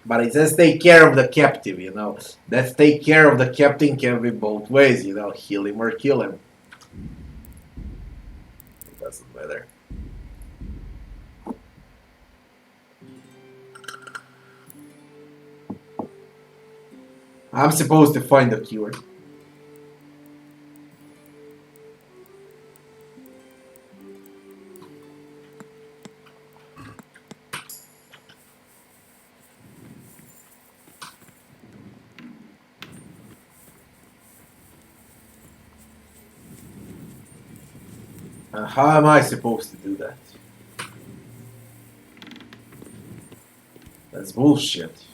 But it says take care of the captive, you know. That take care of the captain can be both ways, you know. Heal him or kill him. It doesn't matter. I'm supposed to find the cure. How am I supposed to do that? That's bullshit.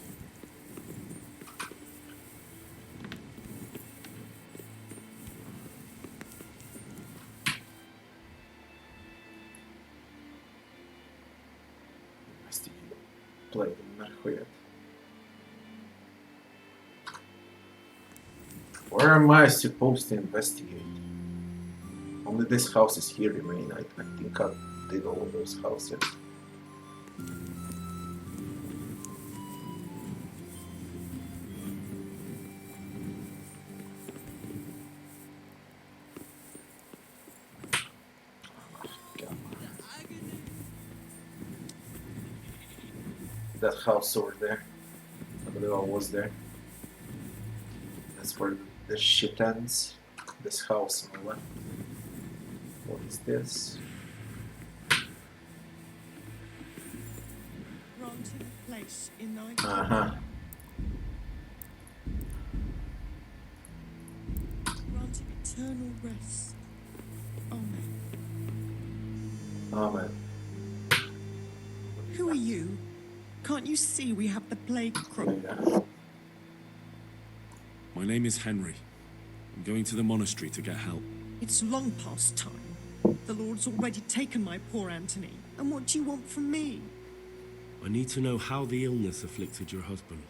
Play the nahуя. Where am I supposed to investigate? Only this house is here remain. I think I did all of those houses. That house over there. I believe I was there. That's where the shit ends. This house on the left. What is this? Granted a place in thy Uh-huh. granted eternal rest. Amen. Amen. Who are you? Can't you see we have the plague crop? My name is Henry. I'm going to the monastery to get help. It's long past time. The Lord's already taken my poor Anthony. And what do you want from me? I need to know how the illness afflicted your husband.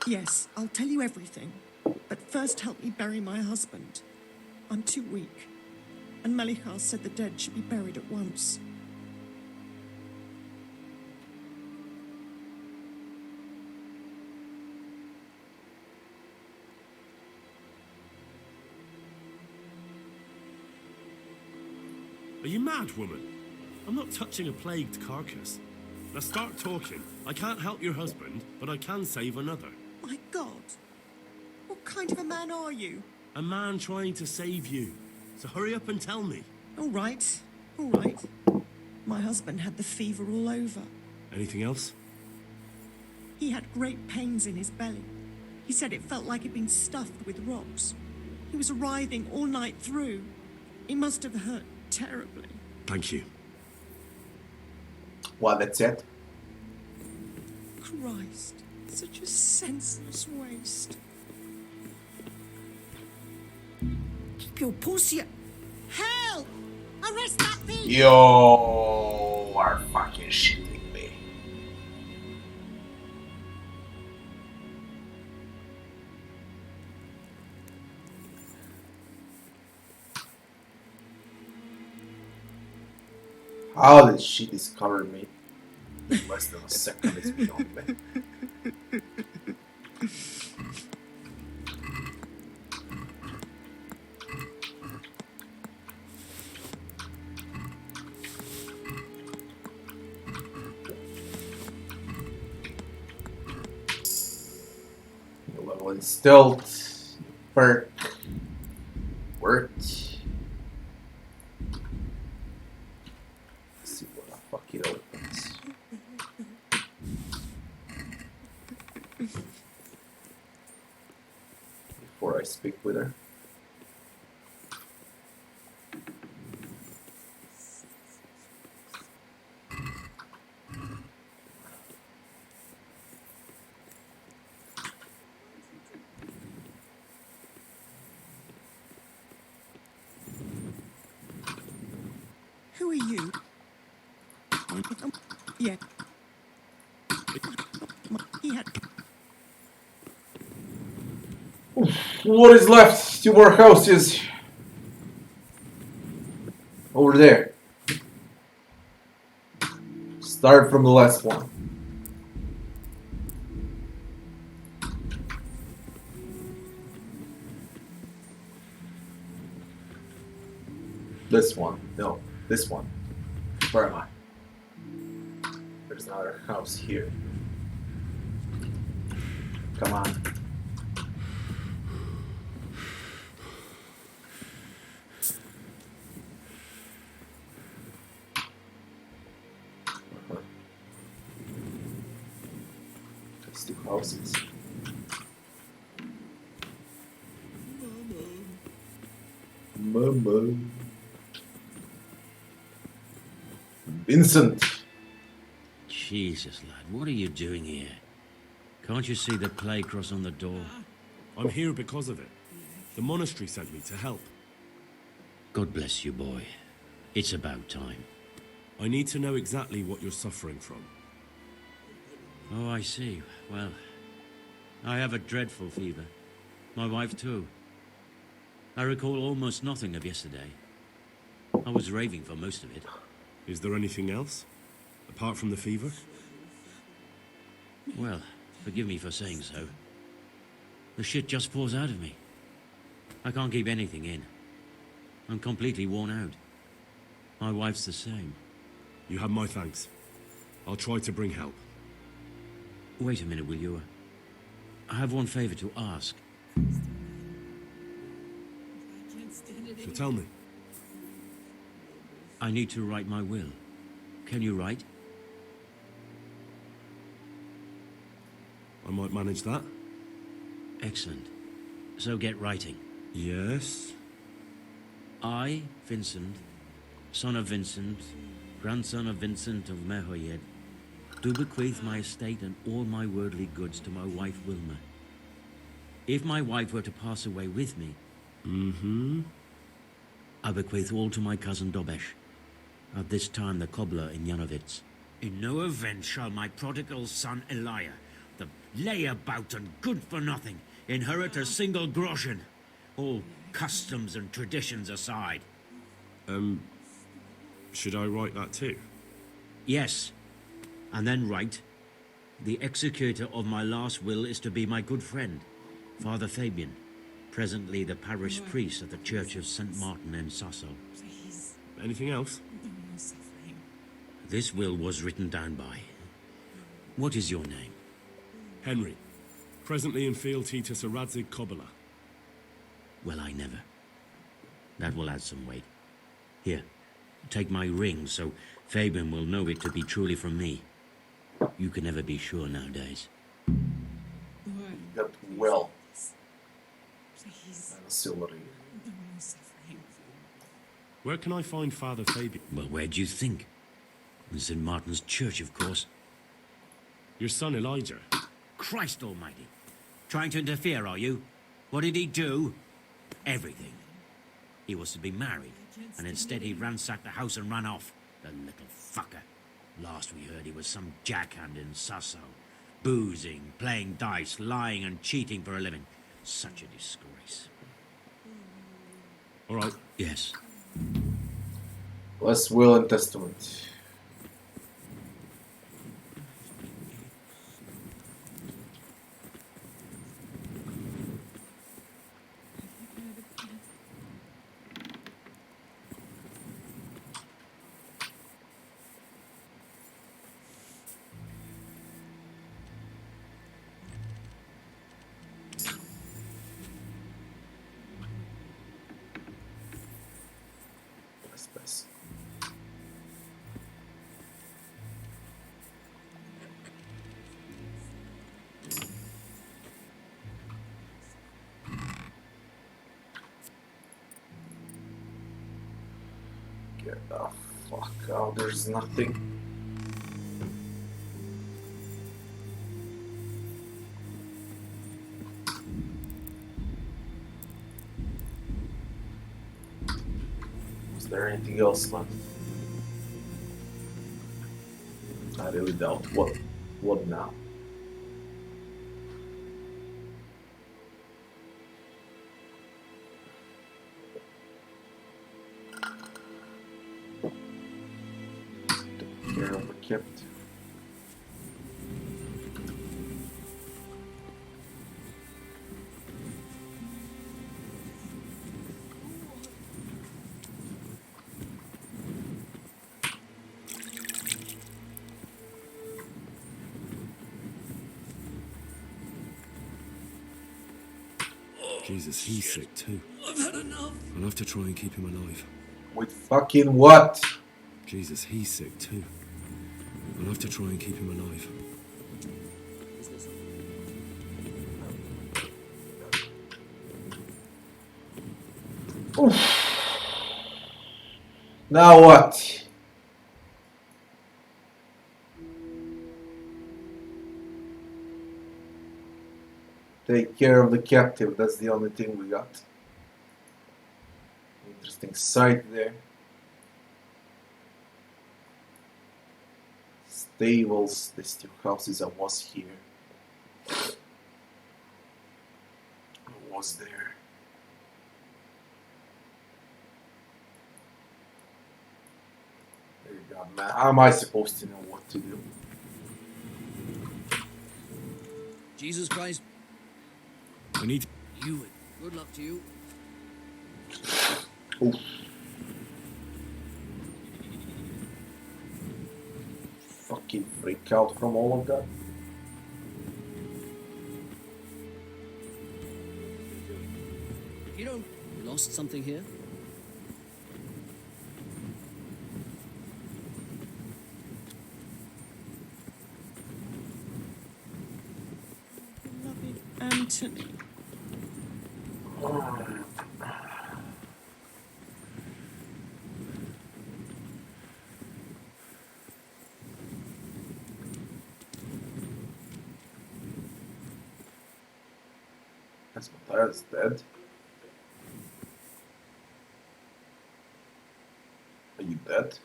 Yes, I'll tell you everything. But first help me bury my husband. I'm too weak. And Melichar said the dead should be buried at once. Are you mad, woman? I'm not touching a plagued carcass. Now start talking. I can't help your husband, but I can save another. My God. What kind of a man are you? A man trying to save you. So hurry up and tell me. All right. All right. My husband had the fever all over. Anything else? He had great pains in his belly. He said it felt like it'd been stuffed with rocks. He was writhing all night through. He must have hurt terribly. Thank you. Well, that's it. Christ, such a senseless waste. Keep your pussy. Help! Arrest that thief! You are fucking shitting me. How did she discover me? In less than a second, it's beyond me. Level in stealth, perk, worked. Let's see what the fuck it opens. Before I speak with her. Who are you? Yeah. He had. What is left? 2 more houses. Over there. Start from the last one. This one. No, this one. Where am I? There's another house here. Come on. There's 2 houses. Mama. Vincent. Jesus, lad, what are you doing here? Can't you see the plague cross on the door? I'm here because of it. The monastery sent me to help. God bless you, boy. It's about time. I need to know exactly what you're suffering from. Oh, I see. Well, I have a dreadful fever. My wife, too. I recall almost nothing of yesterday. I was raving for most of it. Is there anything else? Apart from the fever? Well, forgive me for saying so. The shit just pours out of me. I can't keep anything in. I'm completely worn out. My wife's the same. You have my thanks. I'll try to bring help. Wait a minute, will you? I have one favor to ask. So tell me. I need to write my will. Can you write? I might manage that. Excellent. So get writing. Yes? I, Vincent, son of Vincent, grandson of Vincent of Merhoyed, do bequeath my estate and all my worldly goods to my wife Wilma. If my wife were to pass away with me, I bequeath all to my cousin Dobesh, at this time the cobbler in Janovitz. In no event shall my prodigal son Elia, the layabout and good-for-nothing, inherit a single groschen, all customs and traditions aside. Should I write that too? Yes, and then write, the executor of my last will is to be my good friend, Father Fabian, presently the parish priest at the Church of St. Martin in Sasso. Anything else? This will was written down by. What is your name? Henry. Presently in fealty to Sir Radzig Kobyla. Well, I never. That will add some weight. Here, take my ring so Fabian will know it to be truly from me. You can never be sure nowadays. That well. And a silver ring. Where can I find Father Fabian? Well, where do you think? In St. Martin's Church, of course. Your son Elijah. Christ almighty. Trying to interfere, are you? What did he do? Everything. He was to be married, and instead he ransacked the house and ran off. The little fucker. Last we heard he was some jackhand in Sasso. Boozing, playing dice, lying and cheating for a living. Such a disgrace. All right. Yes. Plus will and testament. Space. Get the fuck out, there's nothing. Is there anything else left? I really doubt. What now? Care of the kept. Jesus, he's sick too. I've had enough. I'll have to try and keep him alive. With fucking what? Jesus, he's sick too. I'll have to try and keep him alive. Oof. Now what? Take care of the captive, that's the only thing we got. Interesting sight there. Stables, there's two houses. I was here. I was there. There you go, man. How am I supposed to know what to do? Jesus Christ. I need... You. Good luck to you. Oof. Fucking freak out from all of that. You don't lost something here? Beloved Anthony. That's Matthias dead. Are you dead?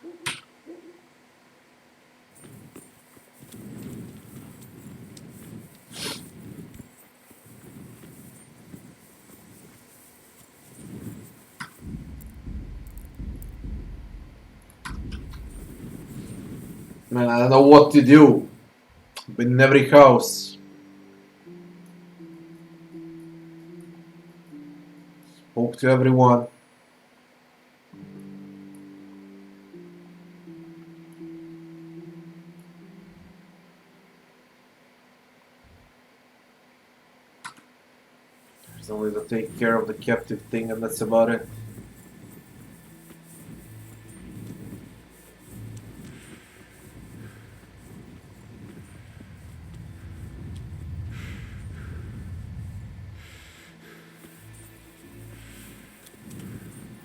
Man, I don't know what to do. Been in every house. Spoke to everyone. There's only to take care of the captive thing, and that's about it.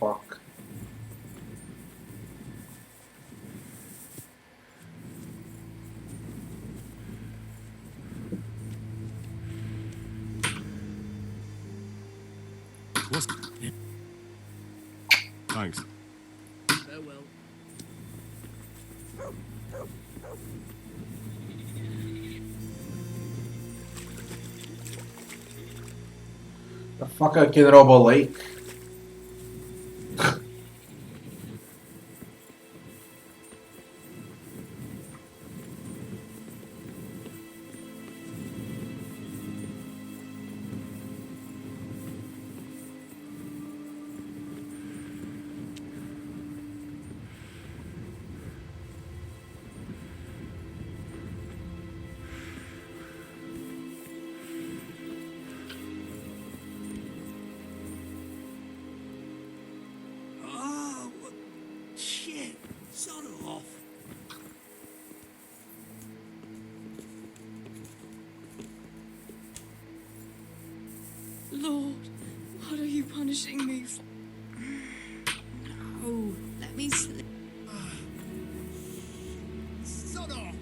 Fuck. What's... Thanks. Farewell. The fuck I can rob a lake? Oh, shit. Sod off. Lord, what are you punishing me for? No, let me sleep. Sod off!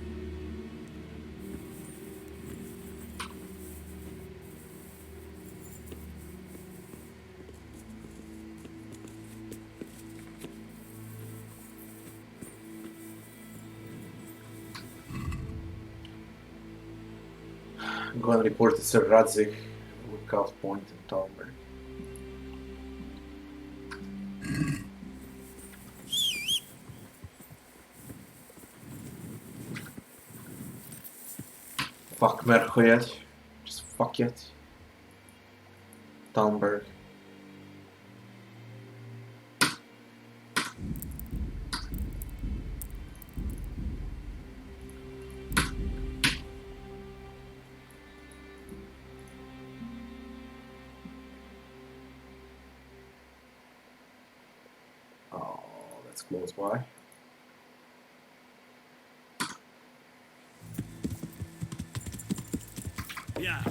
Go and report to Sir Radzik. Lookout point in Talmer. Fuck Merchoyet. Just fuck it. Talmberg. Oh, that's close by. Yeah.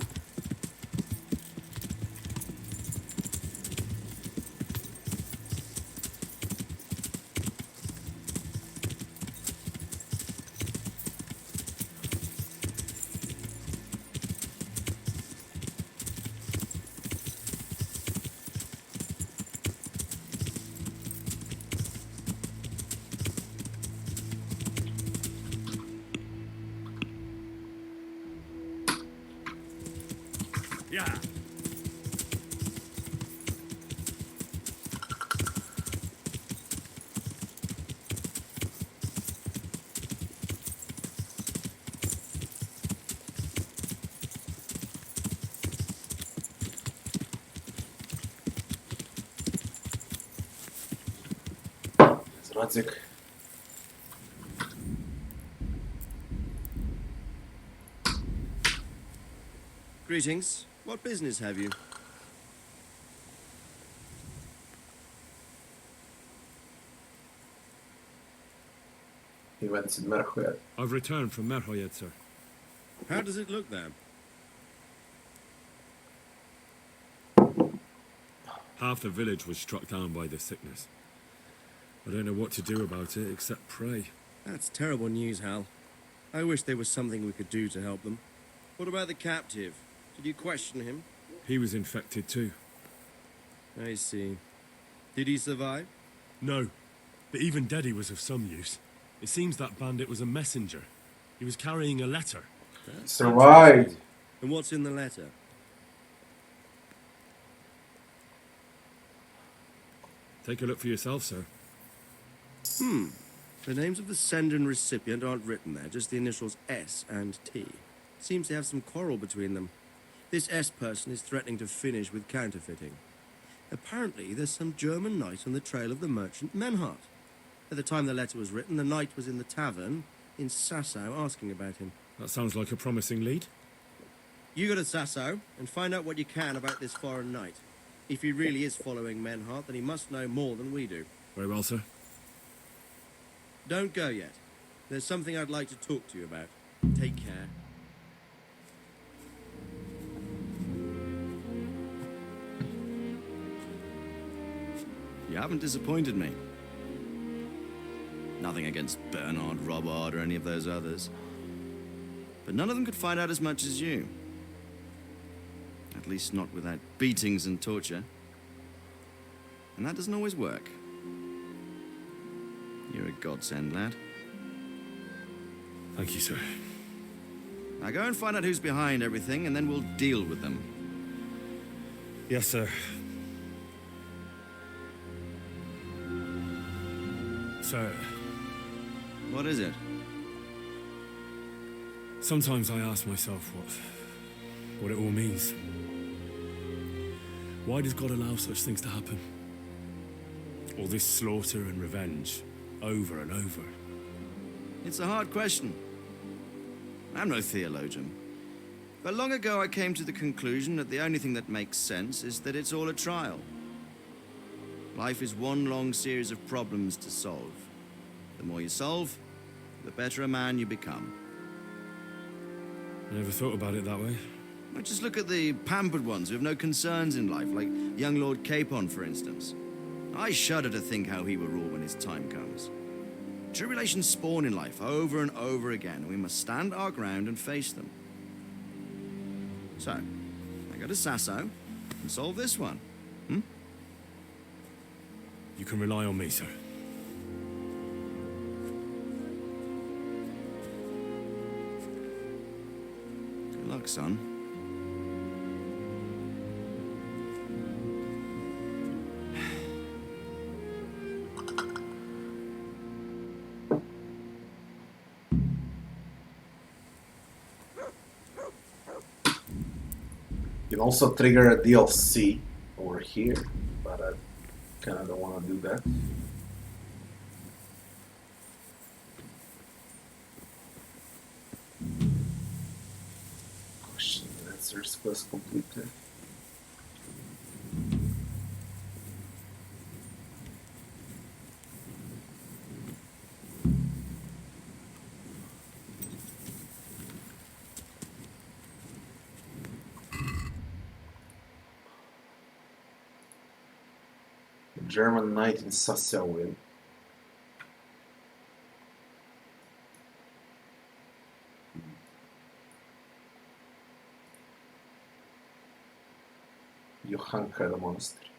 Yeah. Radzik. Greetings. What business have you? He went to Merchoyet. I've returned from Merhoyet, sir. How does it look there? Half the village was struck down by the sickness. I don't know what to do about it except pray. That's terrible news, Hal. I wish there was something we could do to help them. What about the captive? Did you question him? He was infected too. I see. Did he survive? No, but even dead he was of some use. It seems that bandit was a messenger. He was carrying a letter. Survived. And what's in the letter? Take a look for yourself, sir. The names of the sender and recipient aren't written there, just the initials S and T. Seems to have some quarrel between them. This S person is threatening to finish with counterfeiting. Apparently, there's some German knight on the trail of the merchant Menhart. At the time the letter was written, the knight was in the tavern in Sasau asking about him. That sounds like a promising lead. You go to Sasau and find out what you can about this foreign knight. If he really is following Menhart, then he must know more than we do. Very well, sir. Don't go yet. There's something I'd like to talk to you about. Take care. You haven't disappointed me. Nothing against Bernard, Robard, or any of those others. But none of them could find out as much as you. At least not without beatings and torture. and that doesn't always work. You're a godsend, lad. Thank you, sir. Now go and find out who's behind everything, and then we'll deal with them. Yes, sir. Sir. What is it? Sometimes I ask myself what it all means. Why does God allow such things to happen? All this slaughter and revenge, over and over. It's a hard question. I'm no theologian. But long ago I came to the conclusion that the only thing that makes sense is that it's all a trial. Life is one long series of problems to solve. The more you solve, the better a man you become. I never thought about it that way. Well, just look at the pampered ones who have no concerns in life, like young Lord Capon, for instance. I shudder to think how he will rule when his time comes. Tribulations spawn in life over and over again, and we must stand our ground and face them. So, I go to Sasso and solve this one. You can rely on me, sir. Good luck, son. You can also trigger a DLC over here, but I kind of don't want to do that. Question and answers quest completed. German knight in Sasselville. Johanka the monastery.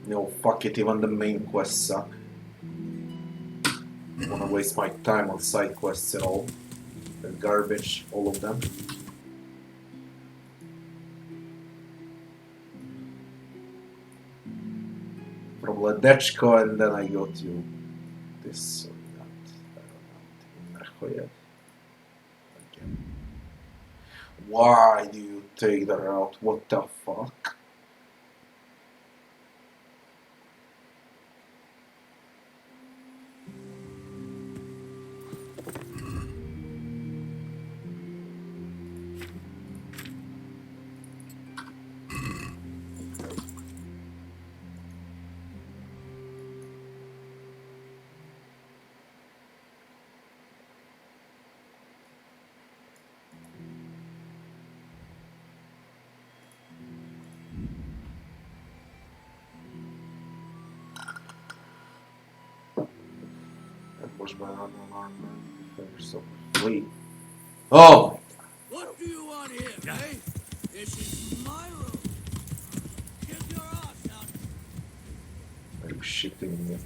No, fuck it, even the main quests suck. I don't wanna waste my time on side quests at all. They're garbage, all of them. From Ledechko, and then I go to this or that. I don't know. Again. Why do you take that route? What the fuck? Wait. Oh! What do you want here, eh? This is my room. Get your ass out. Are you shitting me?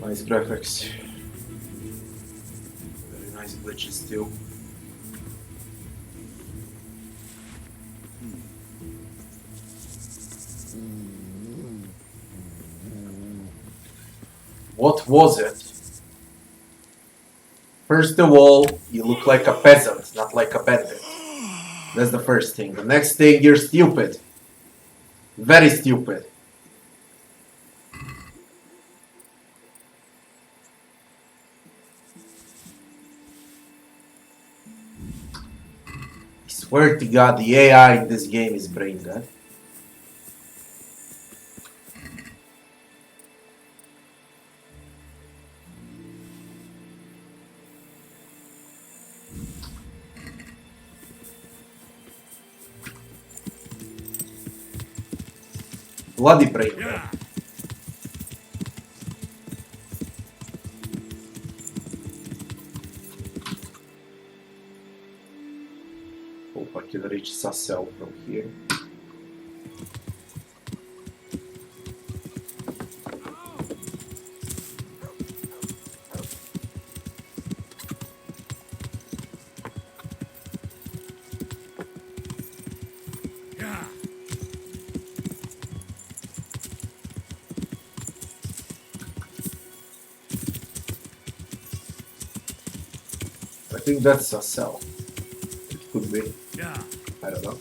Nice graphics. Very nice glitches too. What was it? First of all, you look like a peasant, not like a bandit. That's the first thing. The next thing, you're stupid. Very stupid. These Swear to God, the AI in this game is brain dead. Bloody brain dead. Hope I can reach Sassel from here. I think that's Sassel. It could be. I don't know.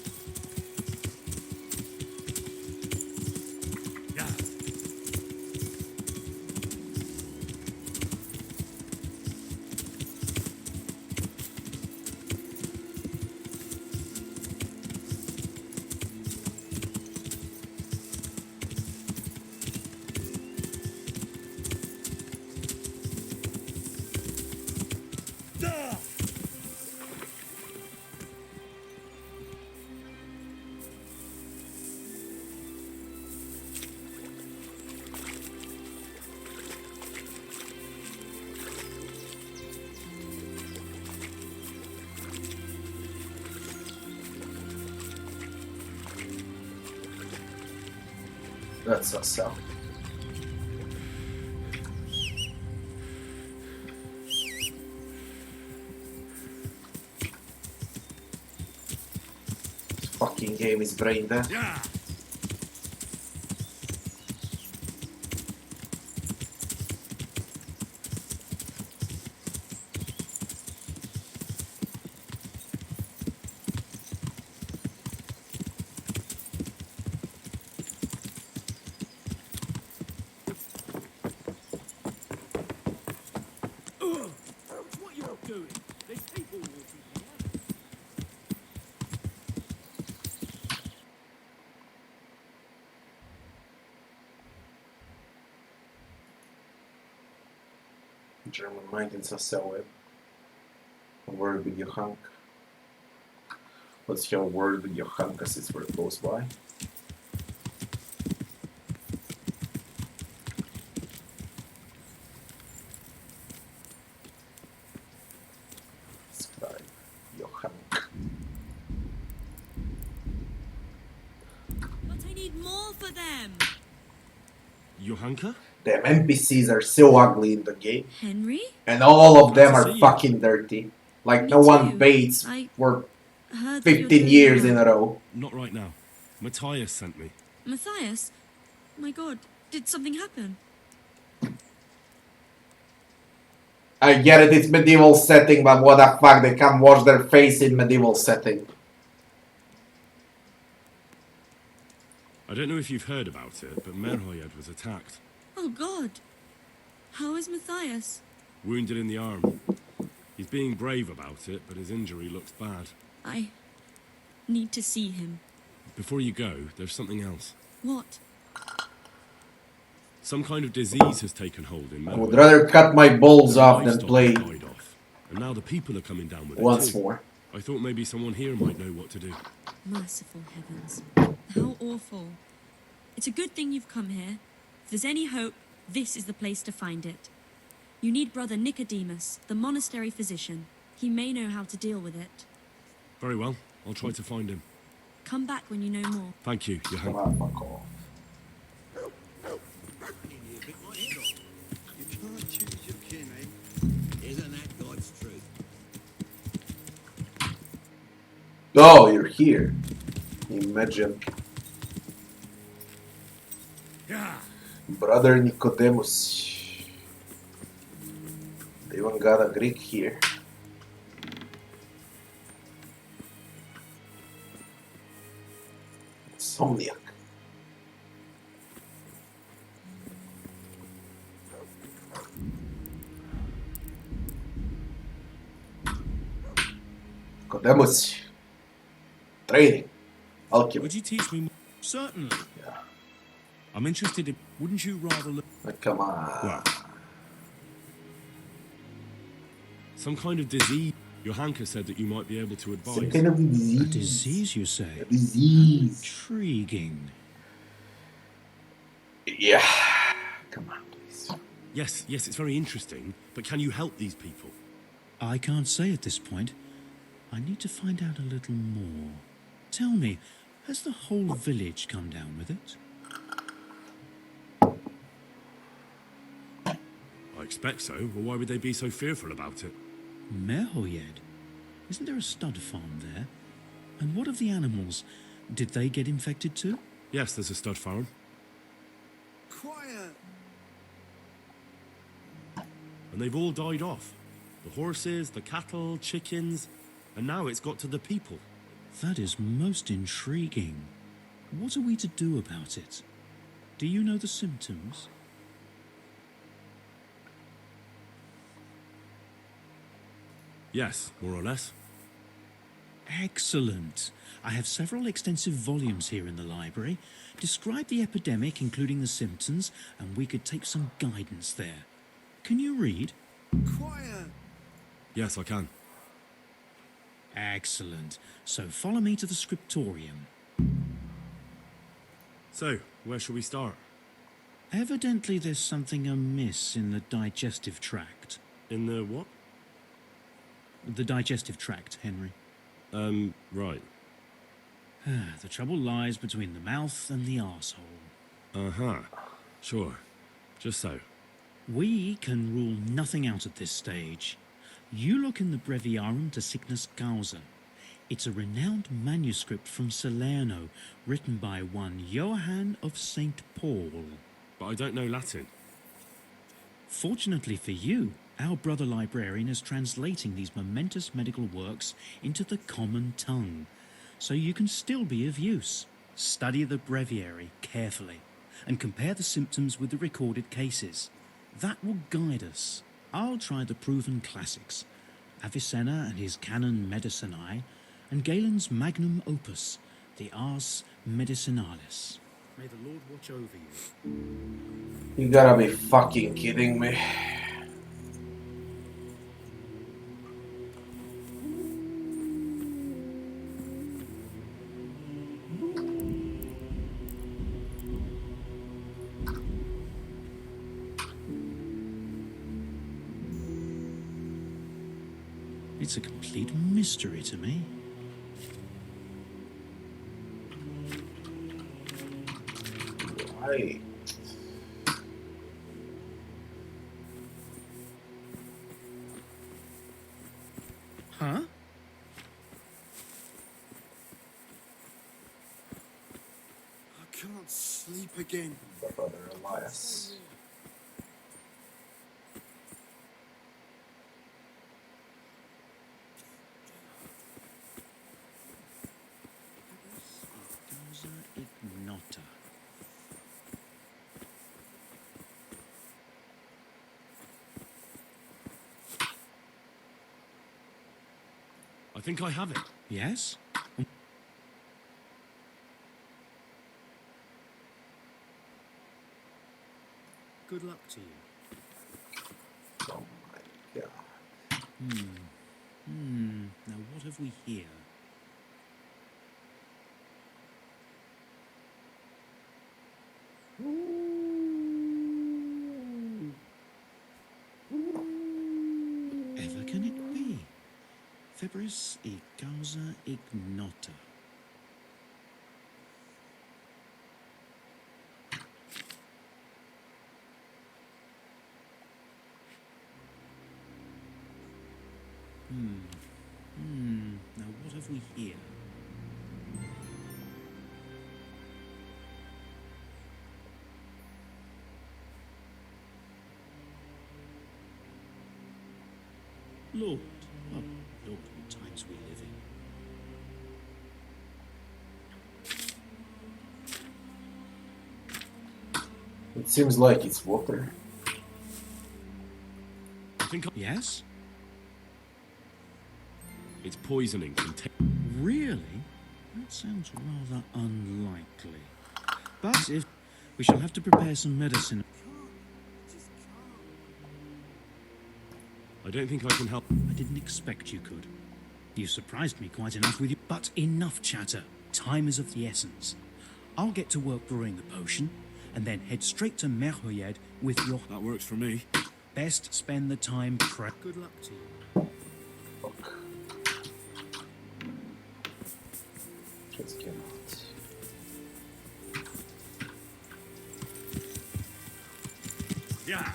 That's Sassel. This fucking game is brain dead. What you doing? There's people walking here. German mind in Sassel web. A word with your hunk. Let's hear a word with your hunk as it's very close by. Describe your hunk. But I need more for them. Johanka? Damn, NPCs are so ugly in the game. Henry? And all of them Glad to are see you. fucking dirty. Like Me no one too. bathes I for heard that you're 15 doing years well. in a row. Not right now. Matthias sent me. Matthias? My god, did something happen? I get it, it's medieval setting, but what the fuck, they can't wash their face in medieval setting. I don't know if you've heard about it, but Merhoyed was attacked. Oh god. How is Matthias? Wounded in the arm. He's being brave about it, but his injury looks bad. I need to see him. Before you go, there's something else. What? Some kind of disease has taken hold in I Merhoyed. would rather cut my balls The off than livestock play have died off, and now the people are coming down with once it too. more. I thought maybe someone here might know what to do. Merciful heavens. How awful. It's a good thing you've come here. If there's any hope, this is the place to find it. You need Brother Nicodemus, the monastery physician. He may know how to deal with it. Very well, I'll try to find him. Come back when you know more. Thank you, Johan. Fuck off. You can't choose your kin, eh? Isn't that God's truth? Oh, you're here. Imagine. Brother Nicodemus. They even got a Greek here. Insomniac. Nicodemus. Training. I'll kill Would you teach me more? Certainly. Yeah. I'm interested in... Wouldn't you rather look... Come on. Well, some kind of disease. Johanka said that you might be able to advise. Some kind of disease. A disease, you say? A disease. Intriguing. Yeah. Come on, please. Yes, it's very interesting, but can you help these people? I can't say at this point. I need to find out a little more. Tell me, has the whole village come down with it? I expect so. Well, why would they be so fearful about it? Merhoyed? Isn't there a stud farm there? And what of the animals? Did they get infected too? Yes, there's a stud farm. Quiet. And they've all died off. The horses, the cattle, chickens, and now it's got to the people. That is most intriguing. What are we to do about it? Do you know the symptoms? Yes, more or less. Excellent. I have several extensive volumes here in the library. Describe the epidemic, including the symptoms, and we could take some guidance there. Can you read? Quiet. Yes, I can. Excellent. So follow me to the scriptorium. So, where shall we start? Evidently there's something amiss in the digestive tract. In the what? The digestive tract, Henry. Right. The trouble lies between the mouth and the arsehole. Uh-huh. Sure. Just so. We can rule nothing out at this stage. You look in the Breviarum de Sickness Causa. It's a renowned manuscript from Salerno, written by one Johann of St. Paul. But I don't know Latin. Fortunately for you, our brother librarian is translating these momentous medical works into the common tongue, so you can still be of use. Study the breviary carefully and compare the symptoms with the recorded cases. That will guide us. I'll try the proven classics, Avicenna and his Canon Medicinae, and Galen's magnum opus, the Ars Medicinalis. May the Lord watch over you. You gotta be fucking kidding me. It's a complete mystery to me. Right. Huh? I can't sleep again. Brother Elias. Causa ignota. I think I have it. Yes? Good luck to you. Oh my god. Now what have we here? Ever can it be? Febris e causa ignota. Now what have we here? Lord, oh Lord, what times we live in. It seems like it's water. I think Yes? it's poisoning. Really? That sounds rather unlikely. But if we shall have to prepare some medicine. I don't think I can help. I didn't expect you could. You surprised me quite enough with you. But enough chatter. Time is of the essence. I'll get to work brewing the potion, and then head straight to Merhoyed with your... That works for me. Best spend the time Good luck to you. Let's get out. Yeah.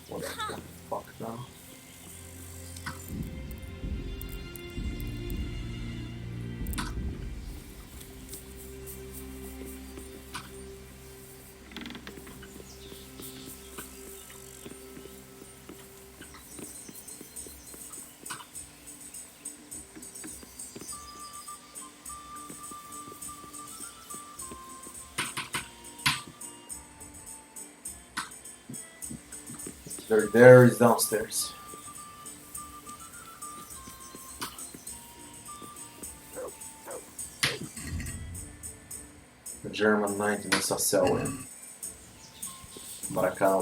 What the fuck now? There is downstairs. The German knight in Sasselin. But I cannot